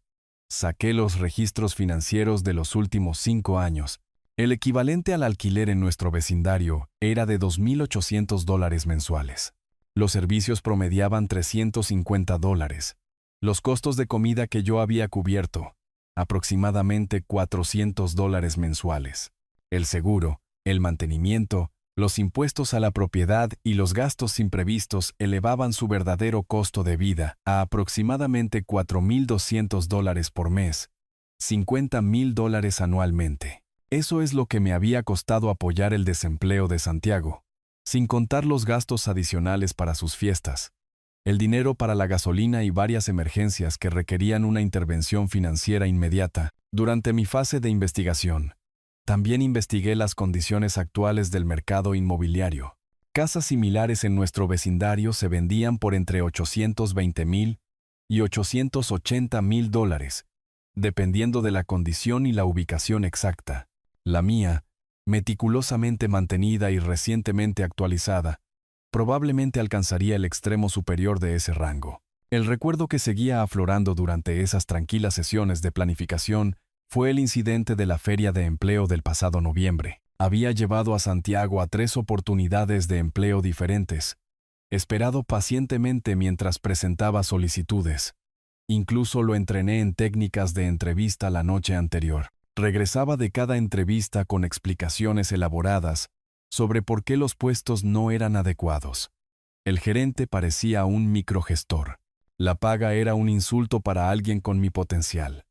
Saqué los registros financieros de los últimos 5 años. El equivalente al alquiler en nuestro vecindario era de $2,800 mensuales. Los servicios promediaban $350. Los costos de comida que yo había cubierto, aproximadamente $400 mensuales. El seguro, el mantenimiento, los impuestos a la propiedad y los gastos imprevistos elevaban su verdadero costo de vida a aproximadamente $4,200 por mes, $50,000 anualmente. Eso es lo que me había costado apoyar el desempleo de Santiago, sin contar los gastos adicionales para sus fiestas, el dinero para la gasolina y varias emergencias que requerían una intervención financiera inmediata. Durante mi fase de investigación, también investigué las condiciones actuales del mercado inmobiliario. Casas similares en nuestro vecindario se vendían por entre $820,000 y $880,000, dependiendo de la condición y la ubicación exacta. La mía, meticulosamente mantenida y recientemente actualizada, probablemente alcanzaría el extremo superior de ese rango. El recuerdo que seguía aflorando durante esas tranquilas sesiones de planificación fue el incidente de la feria de empleo del pasado noviembre. Había llevado a Santiago a 3 oportunidades de empleo diferentes, esperado pacientemente mientras presentaba solicitudes. Incluso lo entrené en técnicas de entrevista la noche anterior. Regresaba de cada entrevista con explicaciones elaboradas sobre por qué los puestos no eran adecuados. El gerente parecía un microgestor. La paga era un insulto para alguien con mi potencial.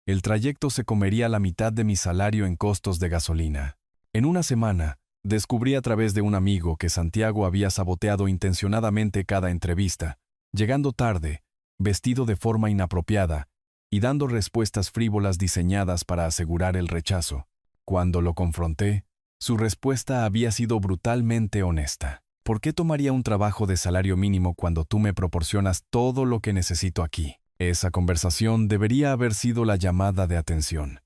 El trayecto se comería la mitad de mi salario en costos de gasolina. En una semana, descubrí a través de un amigo que Santiago había saboteado intencionadamente cada entrevista, llegando tarde, vestido de forma inapropiada, y dando respuestas frívolas diseñadas para asegurar el rechazo. Cuando lo confronté, su respuesta había sido brutalmente honesta. ¿Por qué tomaría un trabajo de salario mínimo cuando tú me proporcionas todo lo que necesito aquí? Esa conversación debería haber sido la llamada de atención.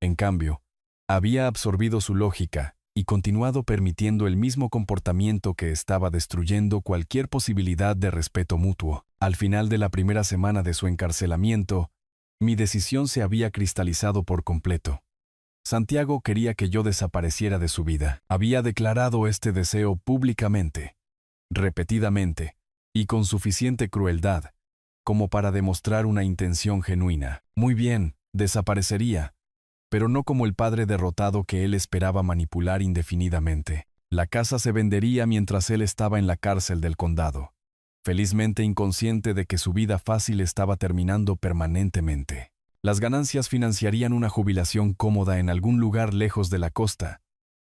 En cambio, había absorbido su lógica y continuado permitiendo el mismo comportamiento que estaba destruyendo cualquier posibilidad de respeto mutuo. Al final de la primera semana de su encarcelamiento, mi decisión se había cristalizado por completo. Santiago quería que yo desapareciera de su vida. Había declarado este deseo públicamente, repetidamente, y con suficiente crueldad, como para demostrar una intención genuina. Muy bien, desaparecería, pero no como el padre derrotado que él esperaba manipular indefinidamente. La casa se vendería mientras él estaba en la cárcel del condado, felizmente inconsciente de que su vida fácil estaba terminando permanentemente. Las ganancias financiarían una jubilación cómoda en algún lugar lejos de la costa,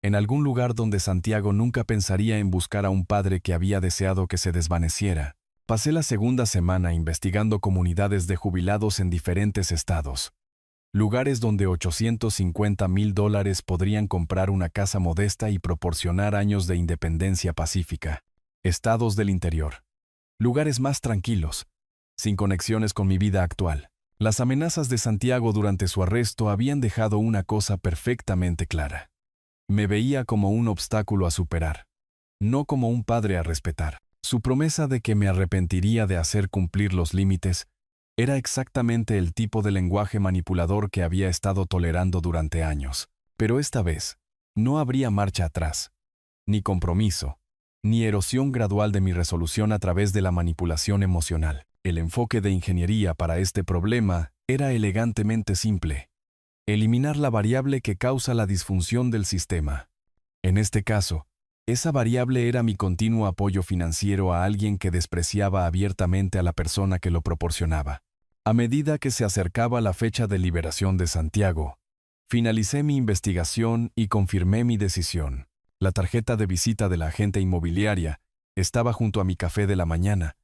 en algún lugar donde Santiago nunca pensaría en buscar a un padre que había deseado que se desvaneciera. Pasé la segunda semana investigando comunidades de jubilados en diferentes estados. Lugares donde $850,000 podrían comprar una casa modesta y proporcionar años de independencia pacífica. Estados del interior. Lugares más tranquilos, sin conexiones con mi vida actual. Las amenazas de Santiago durante su arresto habían dejado una cosa perfectamente clara. Me veía como un obstáculo a superar, no como un padre a respetar. Su promesa de que me arrepentiría de hacer cumplir los límites era exactamente el tipo de lenguaje manipulador que había estado tolerando durante años. Pero esta vez, no habría marcha atrás, ni compromiso, ni erosión gradual de mi resolución a través de la manipulación emocional. El enfoque de ingeniería para este problema era elegantemente simple: eliminar la variable que causa la disfunción del sistema. En este caso, esa variable era mi continuo apoyo financiero a alguien que despreciaba abiertamente a la persona que lo proporcionaba. A medida que se acercaba la fecha de liberación de Santiago, finalicé mi investigación y confirmé mi decisión. La tarjeta de visita de la agente inmobiliaria estaba junto a mi café de la mañana,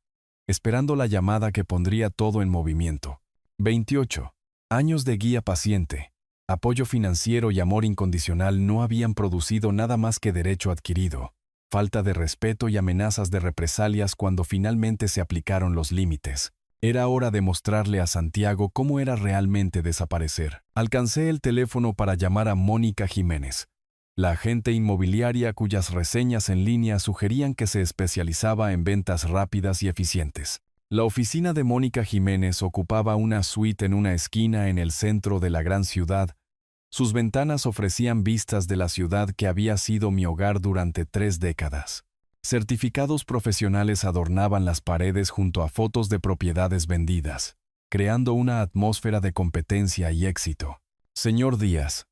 esperando la llamada que pondría todo en movimiento. 28 años de guía paciente, apoyo financiero y amor incondicional no habían producido nada más que derecho adquirido, falta de respeto y amenazas de represalias cuando finalmente se aplicaron los límites. Era hora de mostrarle a Santiago cómo era realmente desaparecer. Alcancé el teléfono para llamar a Mónica Jiménez, la agente inmobiliaria cuyas reseñas en línea sugerían que se especializaba en ventas rápidas y eficientes. La oficina de Mónica Jiménez ocupaba una suite en una esquina en el centro de la gran ciudad. Sus ventanas ofrecían vistas de la ciudad que había sido mi hogar durante 3 décadas. Certificados profesionales adornaban las paredes junto a fotos de propiedades vendidas, creando una atmósfera de competencia y éxito. Señor Díaz,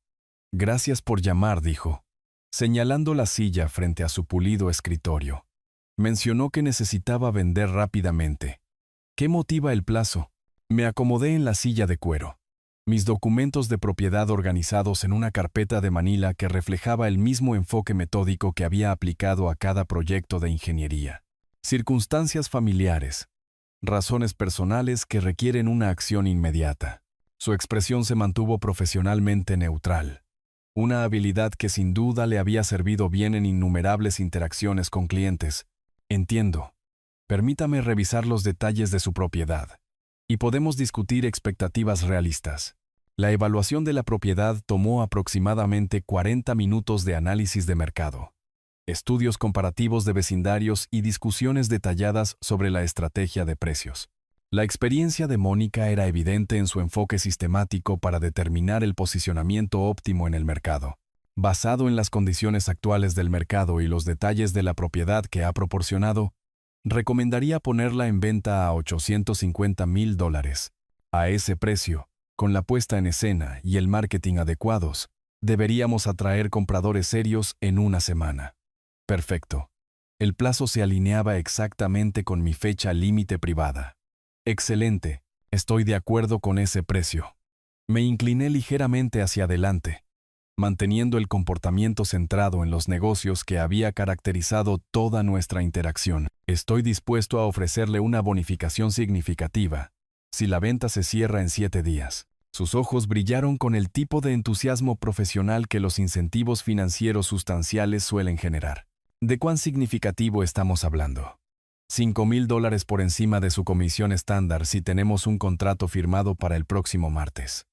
gracias por llamar, dijo, señalando la silla frente a su pulido escritorio. Mencionó que necesitaba vender rápidamente. ¿Qué motiva el plazo? Me acomodé en la silla de cuero, mis documentos de propiedad organizados en una carpeta de Manila que reflejaba el mismo enfoque metódico que había aplicado a cada proyecto de ingeniería. Circunstancias familiares, razones personales que requieren una acción inmediata. Su expresión se mantuvo profesionalmente neutral, una habilidad que sin duda le había servido bien en innumerables interacciones con clientes. Entiendo. Permítame revisar los detalles de su propiedad, y podemos discutir expectativas realistas. La evaluación de la propiedad tomó aproximadamente 40 minutos de análisis de mercado, estudios comparativos de vecindarios y discusiones detalladas sobre la estrategia de precios. La experiencia de Mónica era evidente en su enfoque sistemático para determinar el posicionamiento óptimo en el mercado. Basado en las condiciones actuales del mercado y los detalles de la propiedad que ha proporcionado, recomendaría ponerla en venta a $850,000. A ese precio, con la puesta en escena y el marketing adecuados, deberíamos atraer compradores serios en una semana. Perfecto. El plazo se alineaba exactamente con mi fecha límite privada. Excelente. Estoy de acuerdo con ese precio. Me incliné ligeramente hacia adelante, manteniendo el comportamiento centrado en los negocios que había caracterizado toda nuestra interacción. Estoy dispuesto a ofrecerle una bonificación significativa si la venta se cierra en 7 días. Sus ojos brillaron con el tipo de entusiasmo profesional que los incentivos financieros sustanciales suelen generar. ¿De cuán significativo estamos hablando? $5,000 por encima de su comisión estándar si tenemos un contrato firmado para el próximo martes.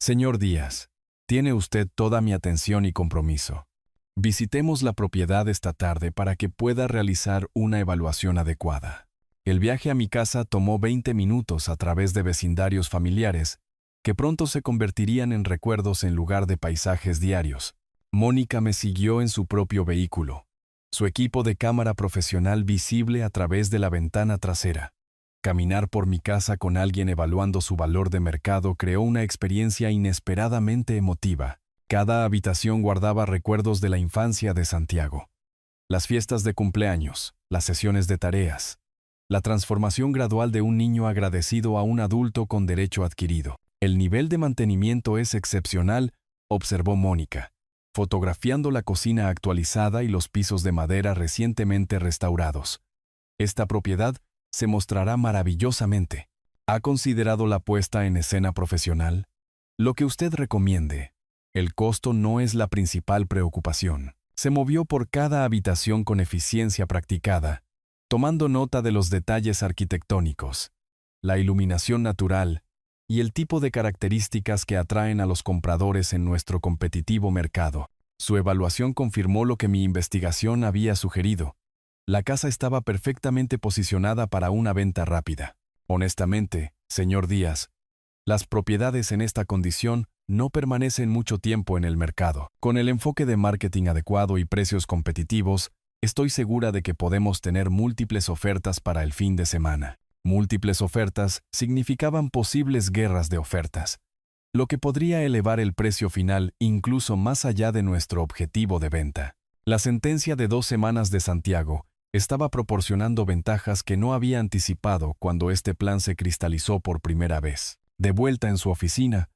Señor Díaz, tiene usted toda mi atención y compromiso. Visitemos la propiedad esta tarde para que pueda realizar una evaluación adecuada. El viaje a mi casa tomó 20 minutos a través de vecindarios familiares, que pronto se convertirían en recuerdos en lugar de paisajes diarios. Mónica me siguió en su propio vehículo, su equipo de cámara profesional visible a través de la ventana trasera. Caminar por mi casa con alguien evaluando su valor de mercado creó una experiencia inesperadamente emotiva. Cada habitación guardaba recuerdos de la infancia de Santiago. Las fiestas de cumpleaños, las sesiones de tareas, la transformación gradual de un niño agradecido a un adulto con derecho adquirido. El nivel de mantenimiento es excepcional, observó Mónica, fotografiando la cocina actualizada y los pisos de madera recientemente restaurados. Esta propiedad se mostrará maravillosamente. ¿Ha considerado la puesta en escena profesional? Lo que usted recomiende. El costo no es la principal preocupación. Se movió por cada habitación con eficiencia practicada, tomando nota de los detalles arquitectónicos, la iluminación natural y el tipo de características que atraen a los compradores en nuestro competitivo mercado. Su evaluación confirmó lo que mi investigación había sugerido. La casa estaba perfectamente posicionada para una venta rápida. Honestamente, señor Díaz, las propiedades en esta condición no permanecen mucho tiempo en el mercado. Con el enfoque de marketing adecuado y precios competitivos, estoy segura de que podemos tener múltiples ofertas para el fin de semana. Múltiples ofertas significaban posibles guerras de ofertas, lo que podría elevar el precio final incluso más allá de nuestro objetivo de venta. La sentencia de 2 semanas de Santiago estaba proporcionando ventajas que no había anticipado cuando este plan se cristalizó por primera vez. De vuelta en su oficina,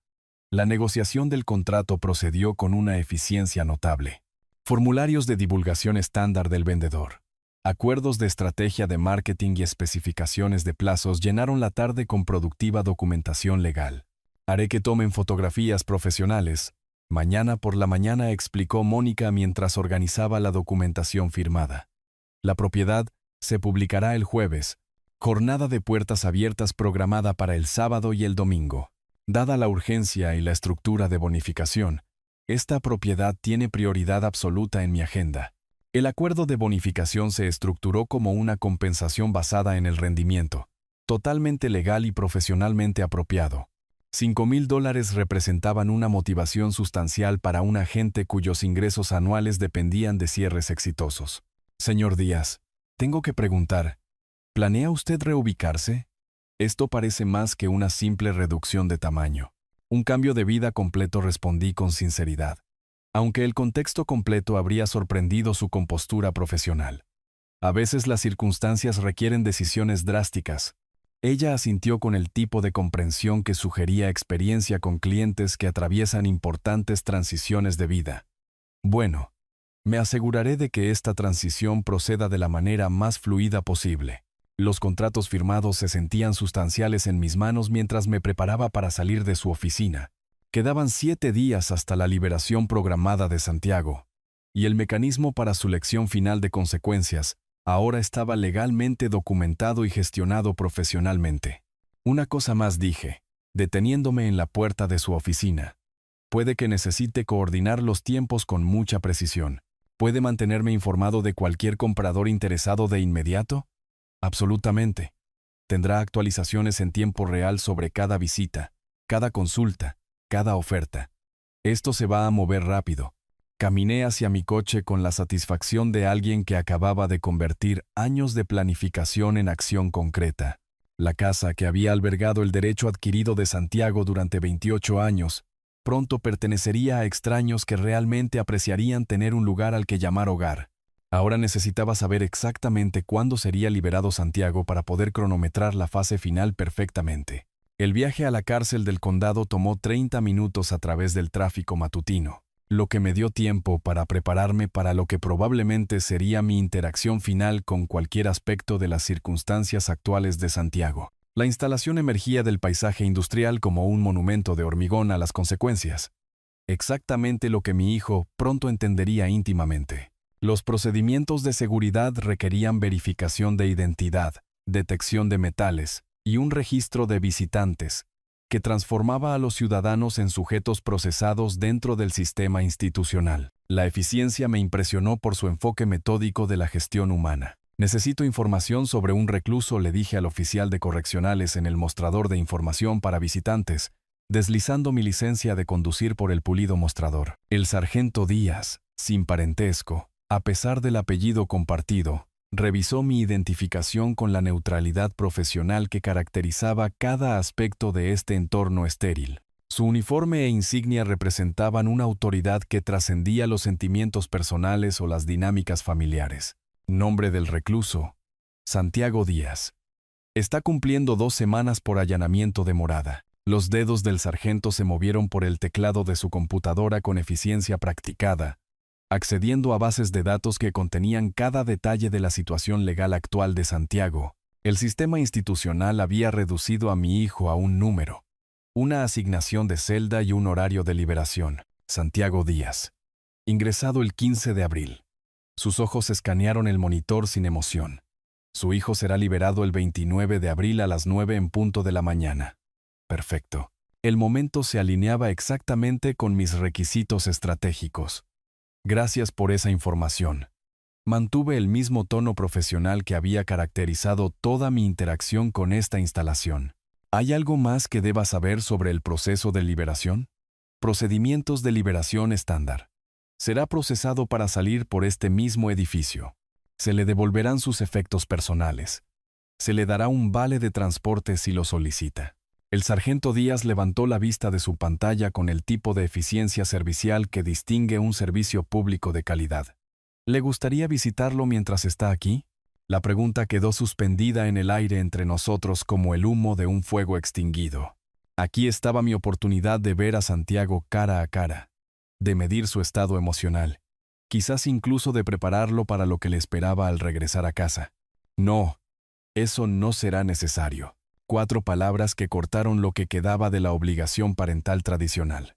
la negociación del contrato procedió con una eficiencia notable. Formularios de divulgación estándar del vendedor, acuerdos de estrategia de marketing y especificaciones de plazos llenaron la tarde con productiva documentación legal. Haré que tomen fotografías profesionales. Mañana por la mañana, explicó Mónica mientras organizaba la documentación firmada. La propiedad se publicará el jueves. Jornada de puertas abiertas programada para el sábado y el domingo. Dada la urgencia y la estructura de bonificación, esta propiedad tiene prioridad absoluta en mi agenda. El acuerdo de bonificación se estructuró como una compensación basada en el rendimiento, totalmente legal y profesionalmente apropiado. $5,000 representaban una motivación sustancial para un agente cuyos ingresos anuales dependían de cierres exitosos. Señor Díaz, tengo que preguntar, ¿planea usted reubicarse? Esto parece más que una simple reducción de tamaño. Un cambio de vida completo, respondí con sinceridad, aunque el contexto completo habría sorprendido su compostura profesional. A veces las circunstancias requieren decisiones drásticas. Ella asintió con el tipo de comprensión que sugería experiencia con clientes que atraviesan importantes transiciones de vida. Bueno, me aseguraré de que esta transición proceda de la manera más fluida posible. Los contratos firmados se sentían sustanciales en mis manos mientras me preparaba para salir de su oficina. Quedaban 7 días hasta la liberación programada de Santiago, y el mecanismo para su lección final de consecuencias ahora estaba legalmente documentado y gestionado profesionalmente. Una cosa más, dije, deteniéndome en la puerta de su oficina. Puede que necesite coordinar los tiempos con mucha precisión. ¿Puede mantenerme informado de cualquier comprador interesado de inmediato? Absolutamente. Tendrá actualizaciones en tiempo real sobre cada visita, cada consulta, cada oferta. Esto se va a mover rápido. Caminé hacia mi coche con la satisfacción de alguien que acababa de convertir años de planificación en acción concreta. La casa que había albergado el derecho adquirido de Santiago durante 28 años, pronto pertenecería a extraños que realmente apreciarían tener un lugar al que llamar hogar. Ahora necesitaba saber exactamente cuándo sería liberado Santiago para poder cronometrar la fase final perfectamente. El viaje a la cárcel del condado tomó 30 minutos a través del tráfico matutino, lo que me dio tiempo para prepararme para lo que probablemente sería mi interacción final con cualquier aspecto de las circunstancias actuales de Santiago. La instalación emergía del paisaje industrial como un monumento de hormigón a las consecuencias. Exactamente lo que mi hijo pronto entendería íntimamente. Los procedimientos de seguridad requerían verificación de identidad, detección de metales y un registro de visitantes, que transformaba a los ciudadanos en sujetos procesados dentro del sistema institucional. La eficiencia me impresionó por su enfoque metódico de la gestión humana. Necesito información sobre un recluso, le dije al oficial de correccionales en el mostrador de información para visitantes, deslizando mi licencia de conducir por el pulido mostrador. El sargento Díaz, sin parentesco, a pesar del apellido compartido, revisó mi identificación con la neutralidad profesional que caracterizaba cada aspecto de este entorno estéril. Su uniforme e insignia representaban una autoridad que trascendía los sentimientos personales o las dinámicas familiares. Nombre del recluso: Santiago Díaz. Está cumpliendo 2 semanas por allanamiento de morada. Los dedos del sargento se movieron por el teclado de su computadora con eficiencia practicada, accediendo a bases de datos que contenían cada detalle de la situación legal actual de Santiago. El sistema institucional había reducido a mi hijo a un número, una asignación de celda y un horario de liberación. Santiago Díaz. Ingresado el 15 de abril. Sus ojos escanearon el monitor sin emoción. Su hijo será liberado el 29 de abril a las 9 en punto de la mañana. Perfecto. El momento se alineaba exactamente con mis requisitos estratégicos. Gracias por esa información. Mantuve el mismo tono profesional que había caracterizado toda mi interacción con esta instalación. ¿Hay algo más que deba saber sobre el proceso de liberación? Procedimientos de liberación estándar. Será procesado para salir por este mismo edificio. Se le devolverán sus efectos personales. Se le dará un vale de transporte si lo solicita. El sargento Díaz levantó la vista de su pantalla con el tipo de eficiencia servicial que distingue un servicio público de calidad. ¿Le gustaría visitarlo mientras está aquí? La pregunta quedó suspendida en el aire entre nosotros como el humo de un fuego extinguido. Aquí estaba mi oportunidad de ver a Santiago cara a cara, de medir su estado emocional, quizás incluso de prepararlo para lo que le esperaba al regresar a casa. No, eso no será necesario. 4 palabras que cortaron lo que quedaba de la obligación parental tradicional.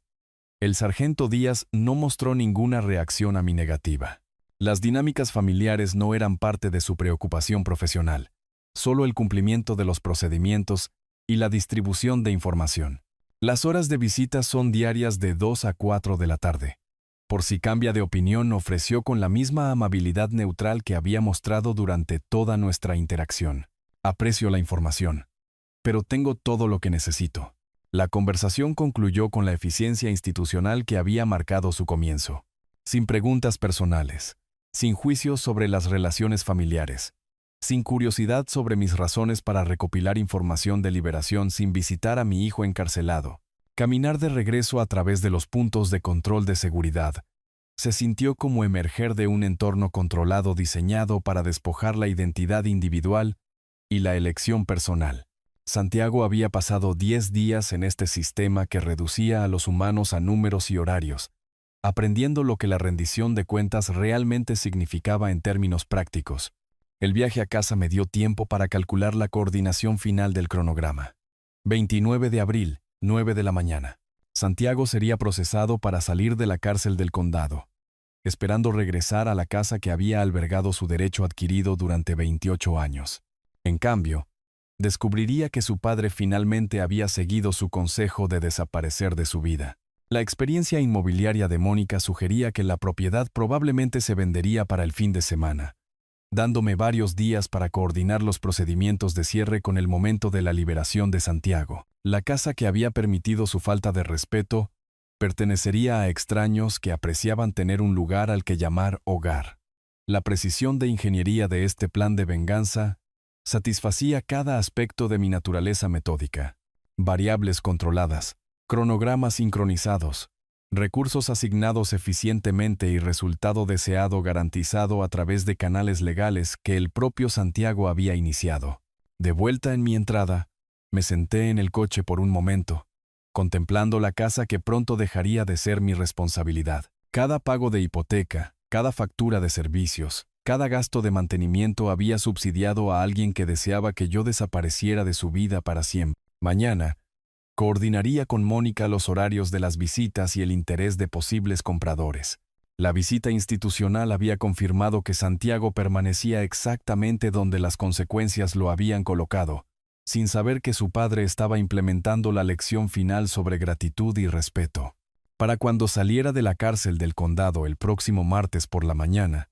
El sargento Díaz no mostró ninguna reacción a mi negativa. Las dinámicas familiares no eran parte de su preocupación profesional, solo el cumplimiento de los procedimientos y la distribución de información. Las horas de visita son diarias de 2 a 4 de la tarde. Por si cambia de opinión, ofreció con la misma amabilidad neutral que había mostrado durante toda nuestra interacción. Aprecio la información, pero tengo todo lo que necesito. La conversación concluyó con la eficiencia institucional que había marcado su comienzo. Sin preguntas personales, sin juicios sobre las relaciones familiares, sin curiosidad sobre mis razones para recopilar información de liberación sin visitar a mi hijo encarcelado. Caminar de regreso a través de los puntos de control de seguridad se sintió como emerger de un entorno controlado diseñado para despojar la identidad individual y la elección personal. Santiago había pasado 10 días en este sistema que reducía a los humanos a números y horarios, aprendiendo lo que la rendición de cuentas realmente significaba en términos prácticos. El viaje a casa me dio tiempo para calcular la coordinación final del cronograma. 29 de abril, 9 de la mañana. Santiago sería procesado para salir de la cárcel del condado, esperando regresar a la casa que había albergado su derecho adquirido durante 28 años. En cambio, descubriría que su padre finalmente había seguido su consejo de desaparecer de su vida. La experiencia inmobiliaria de Mónica sugería que la propiedad probablemente se vendería para el fin de semana, dándome varios días para coordinar los procedimientos de cierre con el momento de la liberación de Santiago. La casa que había permitido su falta de respeto pertenecería a extraños que apreciaban tener un lugar al que llamar hogar. La precisión de ingeniería de este plan de venganza satisfacía cada aspecto de mi naturaleza metódica. Variables controladas, cronogramas sincronizados, recursos asignados eficientemente y resultado deseado garantizado a través de canales legales que el propio Santiago había iniciado. De vuelta en mi entrada, me senté en el coche por un momento, contemplando la casa que pronto dejaría de ser mi responsabilidad. Cada pago de hipoteca, cada factura de servicios, cada gasto de mantenimiento había subsidiado a alguien que deseaba que yo desapareciera de su vida para siempre. Mañana, coordinaría con Mónica los horarios de las visitas y el interés de posibles compradores. La visita institucional había confirmado que Santiago permanecía exactamente donde las consecuencias lo habían colocado, sin saber que su padre estaba implementando la lección final sobre gratitud y respeto. Para cuando saliera de la cárcel del condado el próximo martes por la mañana,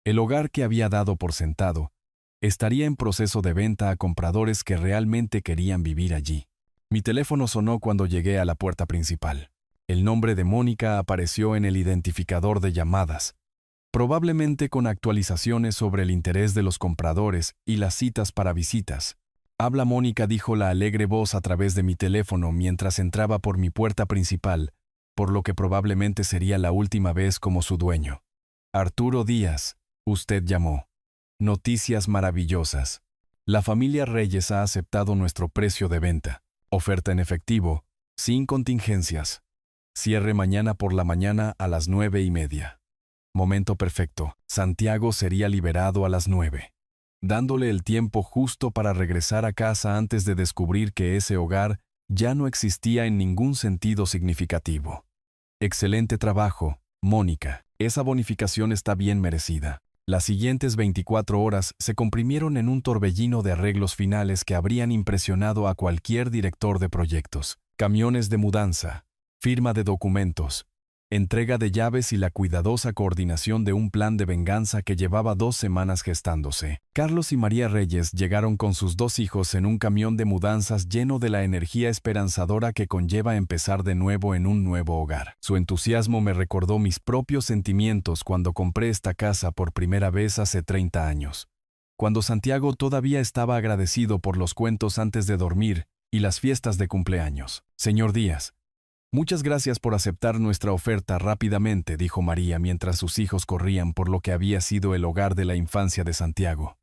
el hogar que había dado por sentado estaría en proceso de venta a compradores que realmente querían vivir allí. Mi teléfono sonó cuando llegué a la puerta principal. El nombre de Mónica apareció en el identificador de llamadas, probablemente con actualizaciones sobre el interés de los compradores y las citas para visitas. «Habla Mónica», dijo la alegre voz a través de mi teléfono mientras entraba por mi puerta principal, por lo que probablemente sería la última vez como su dueño. «Arturo Díaz, usted llamó. Noticias maravillosas. La familia Reyes ha aceptado nuestro precio de venta. Oferta en efectivo, sin contingencias. Cierre mañana por la mañana a las 9:30. Momento perfecto. Santiago sería liberado a las 9, dándole el tiempo justo para regresar a casa antes de descubrir que ese hogar ya no existía en ningún sentido significativo. Excelente trabajo, Mónica. Esa bonificación está bien merecida. Las siguientes 24 horas se comprimieron en un torbellino de arreglos finales que habrían impresionado a cualquier director de proyectos. Camiones de mudanza, firma de documentos, entrega de llaves y la cuidadosa coordinación de un plan de venganza que llevaba 2 semanas gestándose. Carlos y María Reyes llegaron con sus 2 hijos en un camión de mudanzas lleno de la energía esperanzadora que conlleva empezar de nuevo en un nuevo hogar. Su entusiasmo me recordó mis propios sentimientos cuando compré esta casa por primera vez hace 30 años. Cuando Santiago todavía estaba agradecido por los cuentos antes de dormir y las fiestas de cumpleaños. Señor Díaz, muchas gracias por aceptar nuestra oferta rápidamente, dijo María mientras sus hijos corrían por lo que había sido el hogar de la infancia de Santiago.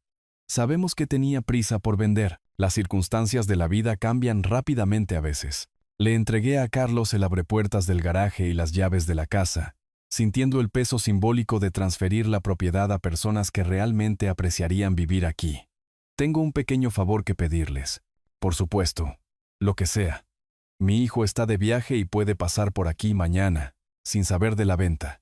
Sabemos que tenía prisa por vender. Las circunstancias de la vida cambian rápidamente a veces. Le entregué a Carlos el abrepuertas del garaje y las llaves de la casa, sintiendo el peso simbólico de transferir la propiedad a personas que realmente apreciarían vivir aquí. Tengo un pequeño favor que pedirles. Por supuesto, lo que sea. Mi hijo está de viaje y puede pasar por aquí mañana, sin saber de la venta.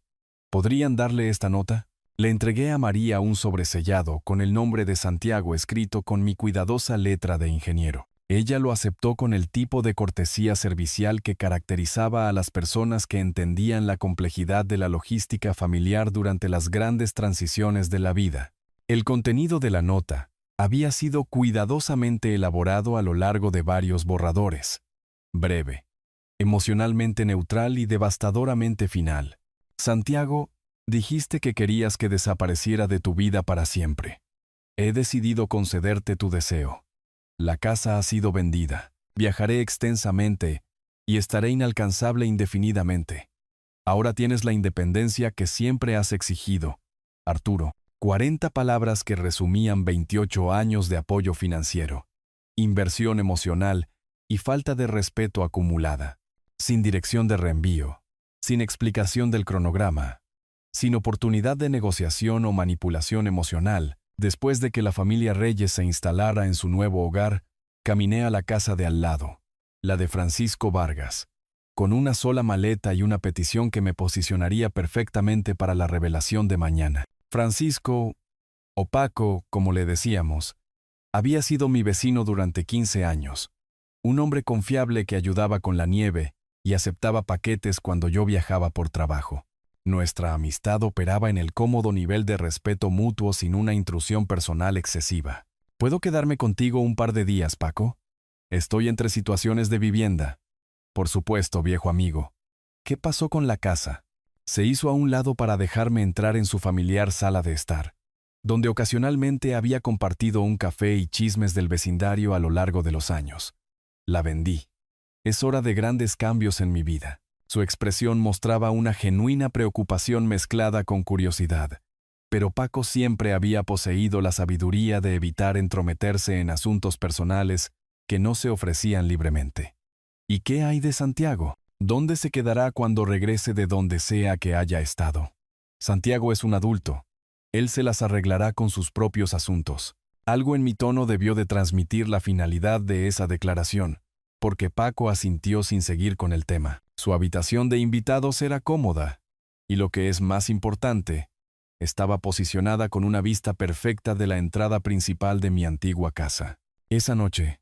¿Podrían darle esta nota? Le entregué a María un sobresellado con el nombre de Santiago escrito con mi cuidadosa letra de ingeniero. Ella lo aceptó con el tipo de cortesía servicial que caracterizaba a las personas que entendían la complejidad de la logística familiar durante las grandes transiciones de la vida. El contenido de la nota había sido cuidadosamente elaborado a lo largo de varios borradores. Breve, emocionalmente neutral y devastadoramente final. Santiago, dijiste que querías que desapareciera de tu vida para siempre. He decidido concederte tu deseo. La casa ha sido vendida. Viajaré extensamente y estaré inalcanzable indefinidamente. Ahora tienes la independencia que siempre has exigido. Arturo, 40 palabras que resumían 28 años de apoyo financiero, inversión emocional y falta de respeto acumulada, sin dirección de reenvío, sin explicación del cronograma, sin oportunidad de negociación o manipulación emocional. Después de que la familia Reyes se instalara en su nuevo hogar, caminé a la casa de al lado, la de Francisco Vargas, con una sola maleta y una petición que me posicionaría perfectamente para la revelación de mañana. Francisco, o Paco, como le decíamos, había sido mi vecino durante 15 años. Un hombre confiable que ayudaba con la nieve y aceptaba paquetes cuando yo viajaba por trabajo. Nuestra amistad operaba en el cómodo nivel de respeto mutuo sin una intrusión personal excesiva. ¿Puedo quedarme contigo un par de días, Paco? Estoy entre situaciones de vivienda. Por supuesto, viejo amigo. ¿Qué pasó con la casa? Se hizo a un lado para dejarme entrar en su familiar sala de estar, donde ocasionalmente había compartido un café y chismes del vecindario a lo largo de los años. La vendí. Es hora de grandes cambios en mi vida. Su expresión mostraba una genuina preocupación mezclada con curiosidad. Pero Paco siempre había poseído la sabiduría de evitar entrometerse en asuntos personales que no se ofrecían libremente. ¿Y qué hay de Santiago? ¿Dónde se quedará cuando regrese de donde sea que haya estado? Santiago es un adulto. Él se las arreglará con sus propios asuntos. Algo en mi tono debió de transmitir la finalidad de esa declaración, porque Paco asintió sin seguir con el tema. Su habitación de invitados era cómoda, y lo que es más importante, estaba posicionada con una vista perfecta de la entrada principal de mi antigua casa. Esa noche,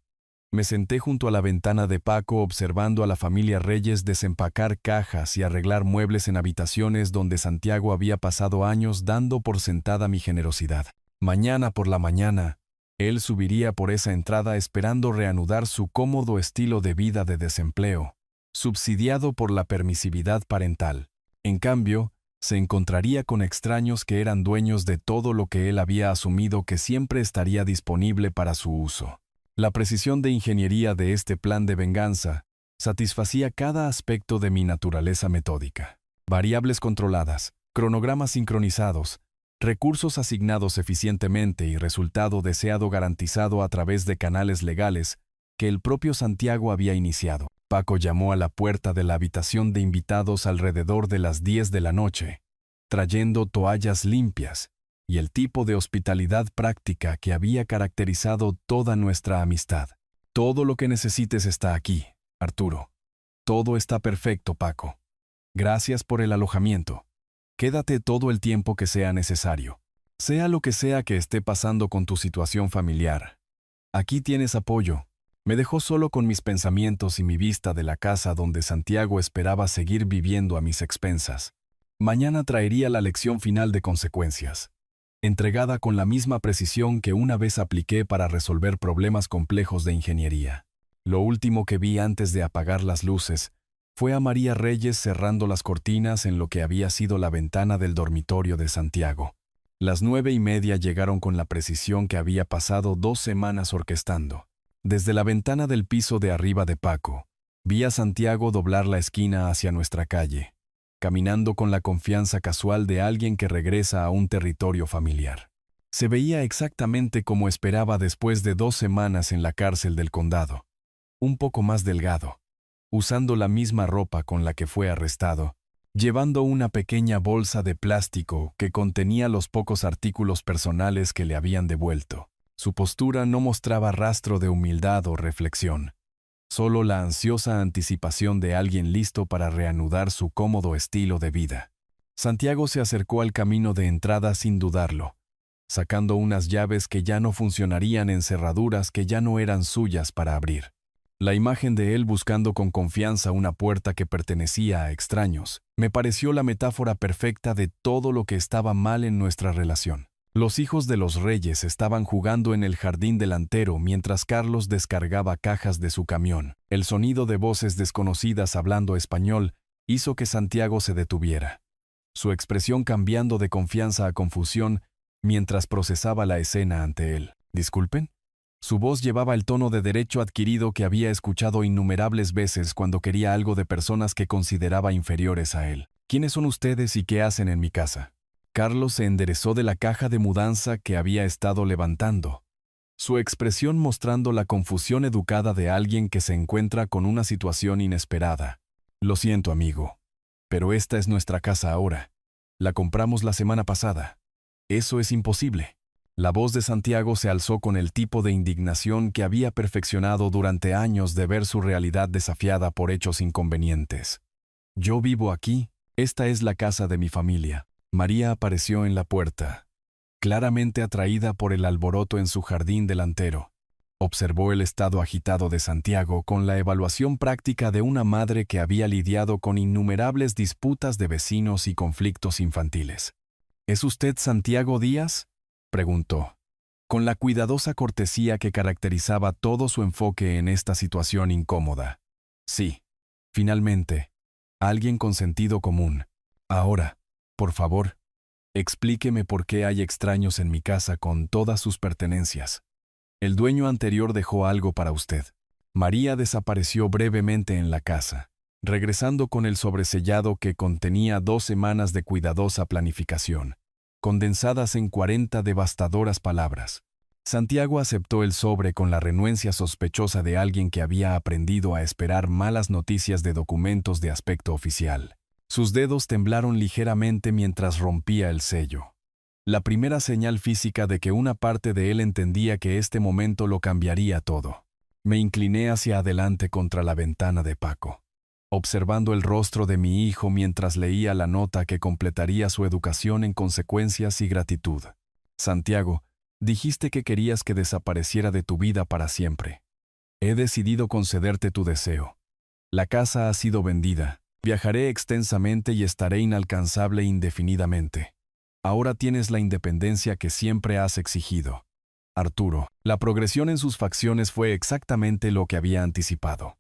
me senté junto a la ventana de Paco observando a la familia Reyes desempacar cajas y arreglar muebles en habitaciones donde Santiago había pasado años dando por sentada mi generosidad. Mañana por la mañana, él subiría por esa entrada esperando reanudar su cómodo estilo de vida de desempleo, subsidiado por la permisividad parental. En cambio, se encontraría con extraños que eran dueños de todo lo que él había asumido que siempre estaría disponible para su uso. La precisión de ingeniería de este plan de venganza satisfacía cada aspecto de mi naturaleza metódica. Variables controladas, cronogramas sincronizados, recursos asignados eficientemente y resultado deseado garantizado a través de canales legales que el propio Santiago había iniciado. Paco llamó a la puerta de la habitación de invitados alrededor de las 10 de la noche, trayendo toallas limpias y el tipo de hospitalidad práctica que había caracterizado toda nuestra amistad. Todo lo que necesites está aquí, Arturo. Todo está perfecto, Paco. Gracias por el alojamiento. Quédate todo el tiempo que sea necesario. Sea lo que sea que esté pasando con tu situación familiar. Aquí tienes apoyo. Me dejó solo con mis pensamientos y mi vista de la casa donde Santiago esperaba seguir viviendo a mis expensas. Mañana traería la lección final de consecuencias, entregada con la misma precisión que una vez apliqué para resolver problemas complejos de ingeniería. Lo último que vi antes de apagar las luces fue a María Reyes cerrando las cortinas en lo que había sido la ventana del dormitorio de Santiago. Las 9:30 llegaron con la precisión que había pasado 2 semanas orquestando. Desde la ventana del piso de arriba de Paco, vi a Santiago doblar la esquina hacia nuestra calle, caminando con la confianza casual de alguien que regresa a un territorio familiar. Se veía exactamente como esperaba después de 2 semanas en la cárcel del condado. Un poco más delgado, usando la misma ropa con la que fue arrestado, llevando una pequeña bolsa de plástico que contenía los pocos artículos personales que le habían devuelto. Su postura no mostraba rastro de humildad o reflexión, solo la ansiosa anticipación de alguien listo para reanudar su cómodo estilo de vida. Santiago se acercó al camino de entrada sin dudarlo, sacando unas llaves que ya no funcionarían en cerraduras que ya no eran suyas para abrir. La imagen de él buscando con confianza una puerta que pertenecía a extraños me pareció la metáfora perfecta de todo lo que estaba mal en nuestra relación. Los hijos de los Reyes estaban jugando en el jardín delantero mientras Carlos descargaba cajas de su camión. El sonido de voces desconocidas hablando español hizo que Santiago se detuviera, su expresión cambiando de confianza a confusión mientras procesaba la escena ante él. ¿Disculpen? Su voz llevaba el tono de derecho adquirido que había escuchado innumerables veces cuando quería algo de personas que consideraba inferiores a él. ¿Quiénes son ustedes y qué hacen en mi casa? Carlos se enderezó de la caja de mudanza que había estado levantando, su expresión mostrando la confusión educada de alguien que se encuentra con una situación inesperada. Lo siento, amigo, pero esta es nuestra casa ahora. La compramos la semana pasada. Eso es imposible. La voz de Santiago se alzó con el tipo de indignación que había perfeccionado durante años de ver su realidad desafiada por hechos inconvenientes. Yo vivo aquí, esta es la casa de mi familia. María apareció en la puerta, claramente atraída por el alboroto en su jardín delantero. Observó el estado agitado de Santiago con la evaluación práctica de una madre que había lidiado con innumerables disputas de vecinos y conflictos infantiles. ¿Es usted Santiago Díaz?, preguntó, con la cuidadosa cortesía que caracterizaba todo su enfoque en esta situación incómoda. Sí, finalmente, alguien con sentido común. Ahora, por favor, explíqueme por qué hay extraños en mi casa con todas sus pertenencias. El dueño anterior dejó algo para usted. María desapareció brevemente en la casa, regresando con el sobresellado que contenía 2 semanas de cuidadosa planificación, condensadas en 40 devastadoras palabras. Santiago aceptó el sobre con la renuencia sospechosa de alguien que había aprendido a esperar malas noticias de documentos de aspecto oficial. Sus dedos temblaron ligeramente mientras rompía el sello. La primera señal física de que una parte de él entendía que este momento lo cambiaría todo. Me incliné hacia adelante contra la ventana de Paco, observando el rostro de mi hijo mientras leía la nota que completaría su educación en consecuencias y gratitud. Santiago, dijiste que querías que desapareciera de tu vida para siempre. He decidido concederte tu deseo. La casa ha sido vendida. Viajaré extensamente y estaré inalcanzable indefinidamente. Ahora tienes la independencia que siempre has exigido. Arturo, la progresión en sus facciones fue exactamente lo que había anticipado.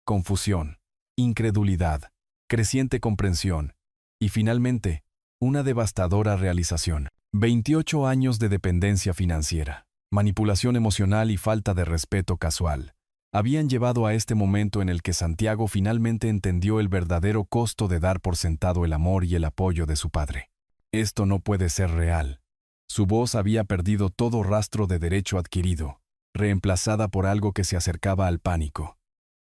Confusión, incredulidad, creciente comprensión y finalmente, una devastadora realización. 28 años de dependencia financiera, manipulación emocional y falta de respeto casual habían llevado a este momento en el que Santiago finalmente entendió el verdadero costo de dar por sentado el amor y el apoyo de su padre. Esto no puede ser real. Su voz había perdido todo rastro de derecho adquirido, reemplazada por algo que se acercaba al pánico.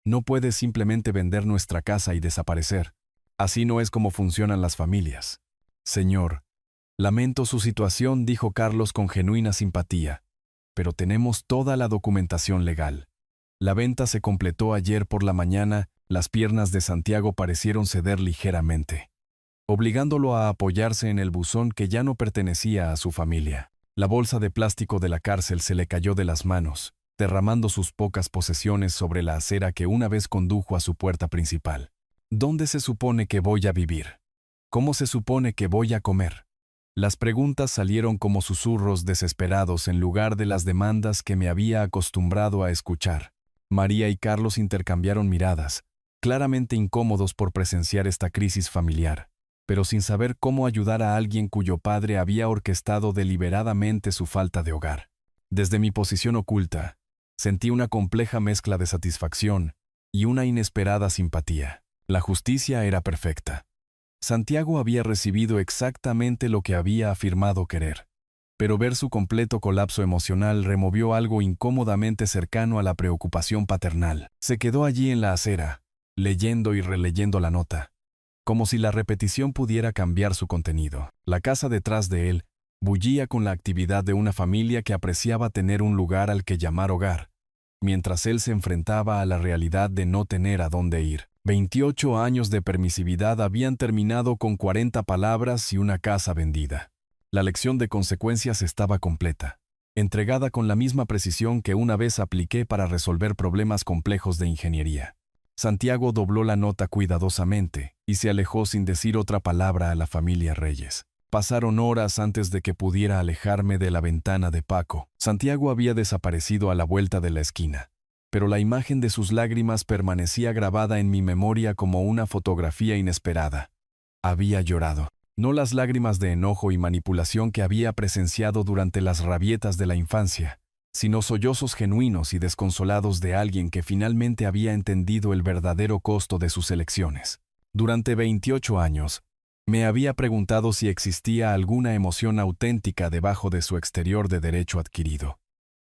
No puedes simplemente vender nuestra casa y desaparecer. Así no es como funcionan las familias. Señor, lamento su situación, dijo Carlos con genuina simpatía, pero tenemos toda la documentación legal. La venta se completó ayer por la mañana. Las piernas de Santiago parecieron ceder ligeramente, obligándolo a apoyarse en el buzón que ya no pertenecía a su familia. La bolsa de plástico de la cárcel se le cayó de las manos, derramando sus pocas posesiones sobre la acera que una vez condujo a su puerta principal. ¿Dónde se supone que voy a vivir? ¿Cómo se supone que voy a comer? Las preguntas salieron como susurros desesperados en lugar de las demandas que me había acostumbrado a escuchar. María y Carlos intercambiaron miradas, claramente incómodos por presenciar esta crisis familiar, pero sin saber cómo ayudar a alguien cuyo padre había orquestado deliberadamente su falta de hogar. Desde mi posición oculta, sentí una compleja mezcla de satisfacción y una inesperada simpatía. La justicia era perfecta. Santiago había recibido exactamente lo que había afirmado querer, pero ver su completo colapso emocional removió algo incómodamente cercano a la preocupación paternal. Se quedó allí en la acera, leyendo y releyendo la nota, como si la repetición pudiera cambiar su contenido. La casa detrás de él bullía con la actividad de una familia que apreciaba tener un lugar al que llamar hogar, mientras él se enfrentaba a la realidad de no tener a dónde ir. 28 años de permisividad habían terminado con 40 palabras y una casa vendida. La lección de consecuencias estaba completa, entregada con la misma precisión que una vez apliqué para resolver problemas complejos de ingeniería. Santiago dobló la nota cuidadosamente y se alejó sin decir otra palabra a la familia Reyes. Pasaron horas antes de que pudiera alejarme de la ventana de Paco. Santiago había desaparecido a la vuelta de la esquina, pero la imagen de sus lágrimas permanecía grabada en mi memoria como una fotografía inesperada. Había llorado. No las lágrimas de enojo y manipulación que había presenciado durante las rabietas de la infancia, sino sollozos genuinos y desconsolados de alguien que finalmente había entendido el verdadero costo de sus elecciones. Durante 28 años, me había preguntado si existía alguna emoción auténtica debajo de su exterior de derecho adquirido.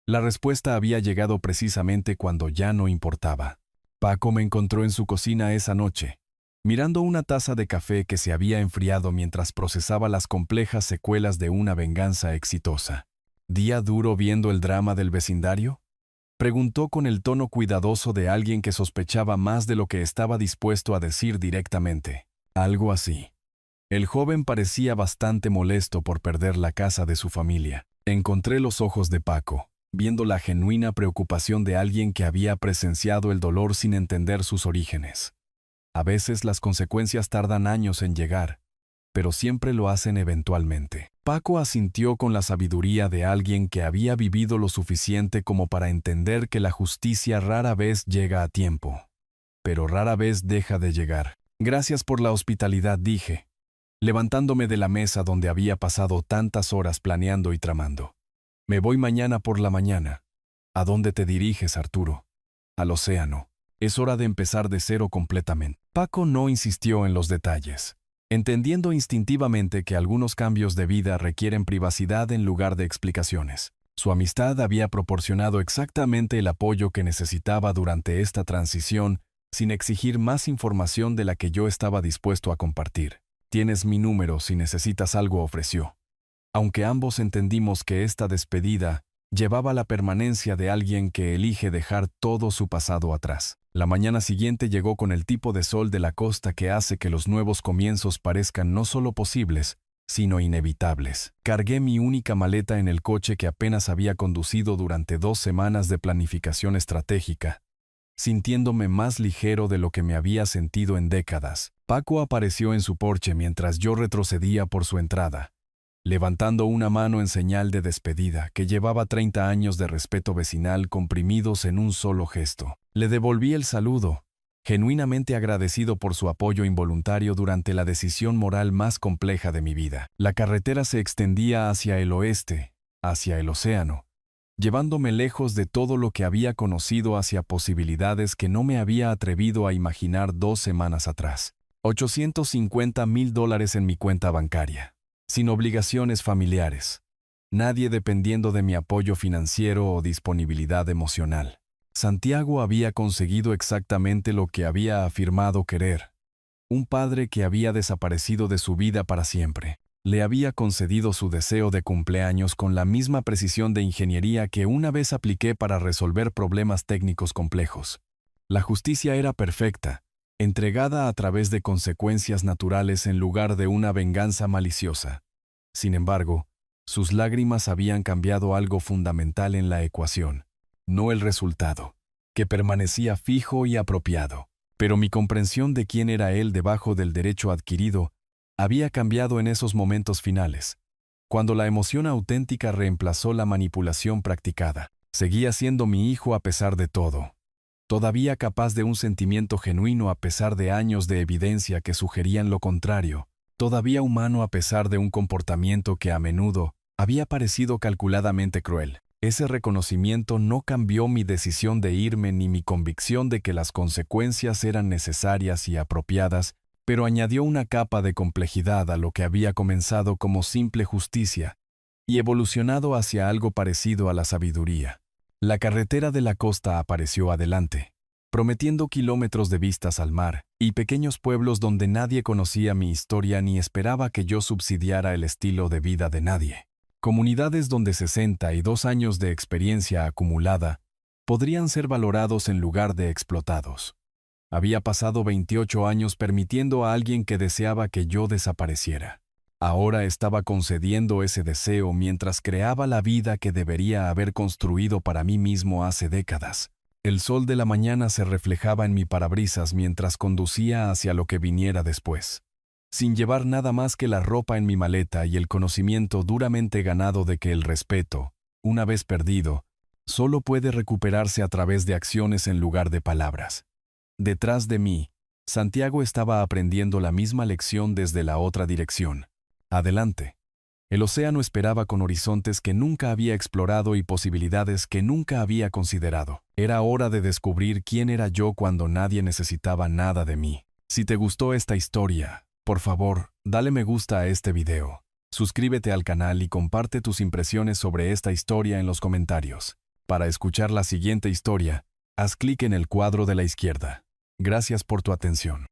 La respuesta había llegado precisamente cuando ya no importaba. Paco me encontró en su cocina esa noche, mirando una taza de café que se había enfriado mientras procesaba las complejas secuelas de una venganza exitosa. ¿Día duro viendo el drama del vecindario?, preguntó con el tono cuidadoso de alguien que sospechaba más de lo que estaba dispuesto a decir directamente. Algo así. El joven parecía bastante molesto por perder la casa de su familia. Encontré los ojos de Paco, viendo la genuina preocupación de alguien que había presenciado el dolor sin entender sus orígenes. A veces las consecuencias tardan años en llegar, pero siempre lo hacen eventualmente. Paco asintió con la sabiduría de alguien que había vivido lo suficiente como para entender que la justicia rara vez llega a tiempo, pero rara vez deja de llegar. Gracias por la hospitalidad, dije, levantándome de la mesa donde había pasado tantas horas planeando y tramando. Me voy mañana por la mañana. ¿A dónde te diriges, Arturo? Al océano. Es hora de empezar de cero completamente. Paco no insistió en los detalles, entendiendo instintivamente que algunos cambios de vida requieren privacidad en lugar de explicaciones. Su amistad había proporcionado exactamente el apoyo que necesitaba durante esta transición, sin exigir más información de la que yo estaba dispuesto a compartir. Tienes mi número si necesitas algo, ofreció. Aunque ambos entendimos que esta despedida llevaba la permanencia de alguien que elige dejar todo su pasado atrás. La mañana siguiente llegó con el tipo de sol de la costa que hace que los nuevos comienzos parezcan no solo posibles, sino inevitables. Cargué mi única maleta en el coche que apenas había conducido durante 2 semanas de planificación estratégica, sintiéndome más ligero de lo que me había sentido en décadas. Paco apareció en su porche mientras yo retrocedía por su entrada, levantando una mano en señal de despedida que llevaba 30 años de respeto vecinal comprimidos en un solo gesto. Le devolví el saludo, genuinamente agradecido por su apoyo involuntario durante la decisión moral más compleja de mi vida. La carretera se extendía hacia el oeste, hacia el océano, llevándome lejos de todo lo que había conocido hacia posibilidades que no me había atrevido a imaginar 2 semanas atrás. $850,000 en mi cuenta bancaria, sin obligaciones familiares, nadie dependiendo de mi apoyo financiero o disponibilidad emocional. Santiago había conseguido exactamente lo que había afirmado querer. Un padre que había desaparecido de su vida para siempre. Le había concedido su deseo de cumpleaños con la misma precisión de ingeniería que una vez apliqué para resolver problemas técnicos complejos. La justicia era perfecta, entregada a través de consecuencias naturales en lugar de una venganza maliciosa. Sin embargo, sus lágrimas habían cambiado algo fundamental en la ecuación, no el resultado, que permanecía fijo y apropiado. Pero mi comprensión de quién era él debajo del derecho adquirido había cambiado en esos momentos finales, cuando la emoción auténtica reemplazó la manipulación practicada. Seguía siendo mi hijo a pesar de todo. Todavía capaz de un sentimiento genuino a pesar de años de evidencia que sugerían lo contrario. Todavía humano a pesar de un comportamiento que a menudo había parecido calculadamente cruel. Ese reconocimiento no cambió mi decisión de irme ni mi convicción de que las consecuencias eran necesarias y apropiadas, pero añadió una capa de complejidad a lo que había comenzado como simple justicia y evolucionado hacia algo parecido a la sabiduría. La carretera de la costa apareció adelante, prometiendo kilómetros de vistas al mar y pequeños pueblos donde nadie conocía mi historia ni esperaba que yo subsidiara el estilo de vida de nadie. Comunidades donde 62 años de experiencia acumulada podrían ser valorados en lugar de explotados. Había pasado 28 años permitiendo a alguien que deseaba que yo desapareciera. Ahora estaba concediendo ese deseo mientras creaba la vida que debería haber construido para mí mismo hace décadas. El sol de la mañana se reflejaba en mi parabrisas mientras conducía hacia lo que viniera después. Sin llevar nada más que la ropa en mi maleta y el conocimiento duramente ganado de que el respeto, una vez perdido, solo puede recuperarse a través de acciones en lugar de palabras. Detrás de mí, Santiago estaba aprendiendo la misma lección desde la otra dirección. Adelante. El océano esperaba con horizontes que nunca había explorado y posibilidades que nunca había considerado. Era hora de descubrir quién era yo cuando nadie necesitaba nada de mí. Si te gustó esta historia, por favor, dale me gusta a este video. Suscríbete al canal y comparte tus impresiones sobre esta historia en los comentarios. Para escuchar la siguiente historia, haz clic en el cuadro de la izquierda. Gracias por tu atención.